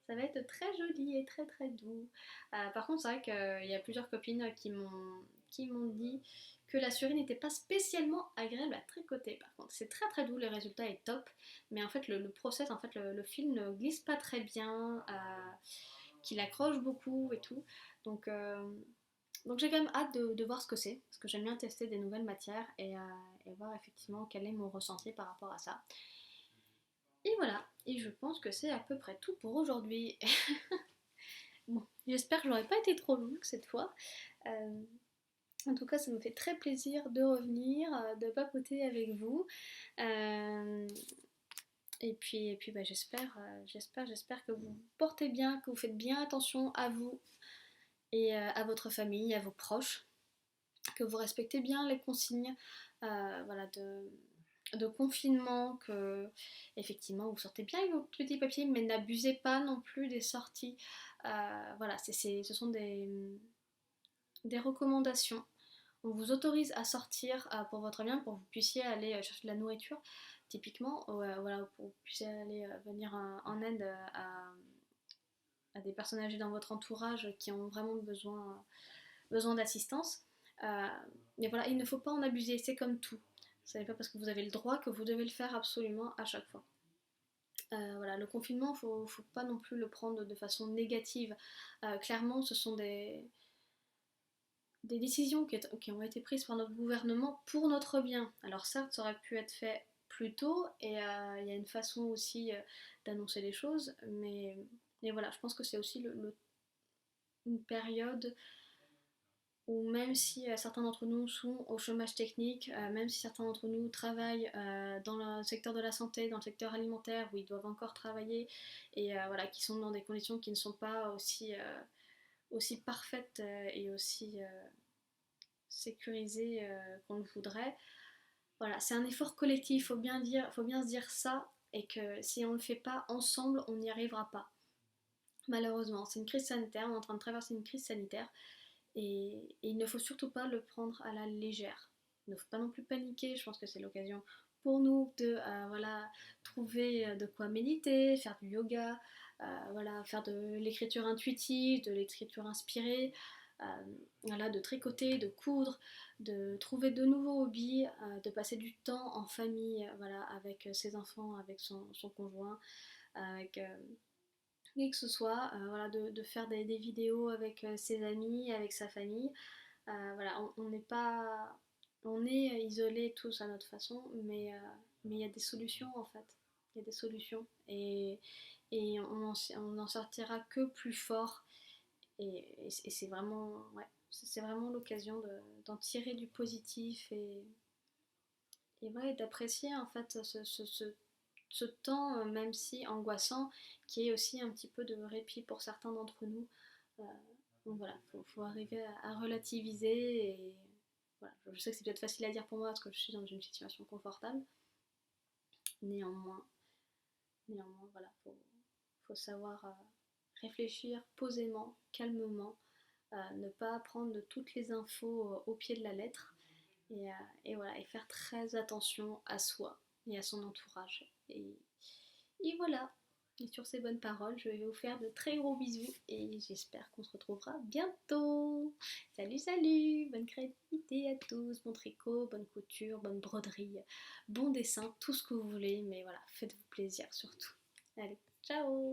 ça va être très joli et très très doux. Par contre, c'est vrai qu'il y a plusieurs copines qui m'ont dit que la surie n'était pas spécialement agréable à tricoter. Par contre, c'est très très doux, le résultat est top. Mais en fait, le process, en fait, le fil ne glisse pas très bien, qu'il accroche beaucoup et tout. Donc, euh, donc j'ai quand même hâte de voir ce que c'est, parce que j'aime bien tester des nouvelles matières et voir effectivement quel est mon ressenti par rapport à ça. Et voilà, et je pense que c'est à peu près tout pour aujourd'hui. Bon, j'espère que j'aurais pas été trop longue cette fois. Euh, En tout cas, ça me fait très plaisir de revenir, de papoter avec vous. Euh, et puis bah, j'espère que vous vous portez bien, que vous faites bien attention à vous et à votre famille, à vos proches, que vous respectez bien les consignes voilà, de confinement, que effectivement vous sortez bien avec vos petits papiers, mais n'abusez pas non plus des sorties. Voilà, ce sont des recommandations. On vous autorise à sortir pour votre bien, pour que vous puissiez aller chercher de la nourriture, typiquement, voilà, pour que vous puissiez aller venir en aide à des personnes âgées dans votre entourage qui ont vraiment besoin d'assistance. Euh, mais voilà, il ne faut pas en abuser, c'est comme tout. Ce n'est pas parce que vous avez le droit que vous devez le faire absolument à chaque fois. Voilà, le confinement, faut pas non plus le prendre de façon négative. Clairement, ce sont des décisions qui ont été prises par notre gouvernement pour notre bien. Alors certes, ça aurait pu être fait plus tôt, et il y a une façon aussi d'annoncer les choses, mais voilà, je pense que c'est aussi une période où même si certains d'entre nous sont au chômage technique, même si certains d'entre nous travaillent dans le secteur de la santé, dans le secteur alimentaire, où ils doivent encore travailler, et voilà, qui sont dans des conditions qui ne sont pas aussi parfaites et aussi sécurisées qu'on le voudrait. Voilà, c'est un effort collectif, faut bien se dire ça. et que si on ne le fait pas ensemble, on n'y arrivera pas. Malheureusement, c'est une crise sanitaire, on est en train de traverser une crise sanitaire et il ne faut surtout pas le prendre à la légère. Il ne faut pas non plus paniquer, je pense que c'est l'occasion pour nous de voilà, trouver de quoi méditer, faire du yoga, voilà, faire de l'écriture intuitive, de l'écriture inspirée, euh, voilà, de tricoter, de coudre, de trouver de nouveaux hobbies, de passer du temps en famille, voilà, avec ses enfants, avec son conjoint, avec qui que ce soit, voilà, de faire des vidéos avec ses amis, avec sa famille. Voilà, on n'est pas, on est isolés tous à notre façon, mais il y a des solutions en fait. Il y a des solutions et on en sortira que plus fort. Et c'est vraiment, ouais, c'est vraiment l'occasion d'en tirer du positif et ouais, d'apprécier en fait ce temps, même si angoissant, qui est aussi un petit peu de répit pour certains d'entre nous. Euh, donc voilà, faut arriver à relativiser et voilà. Je sais que c'est peut-être facile à dire pour moi parce que je suis dans une situation confortable. Néanmoins, néanmoins voilà, faut savoir réfléchir posément, calmement, ne pas prendre de toutes les infos au pied de la lettre et voilà, et faire très attention à soi et à son entourage. Et voilà. Et sur ces bonnes paroles, je vais vous faire de très gros bisous et j'espère qu'on se retrouvera bientôt. Salut, salut, bonne créativité à tous, bon tricot, bonne couture, bonne broderie, bon dessin, tout ce que vous voulez, mais voilà, faites-vous plaisir surtout. Allez, ciao!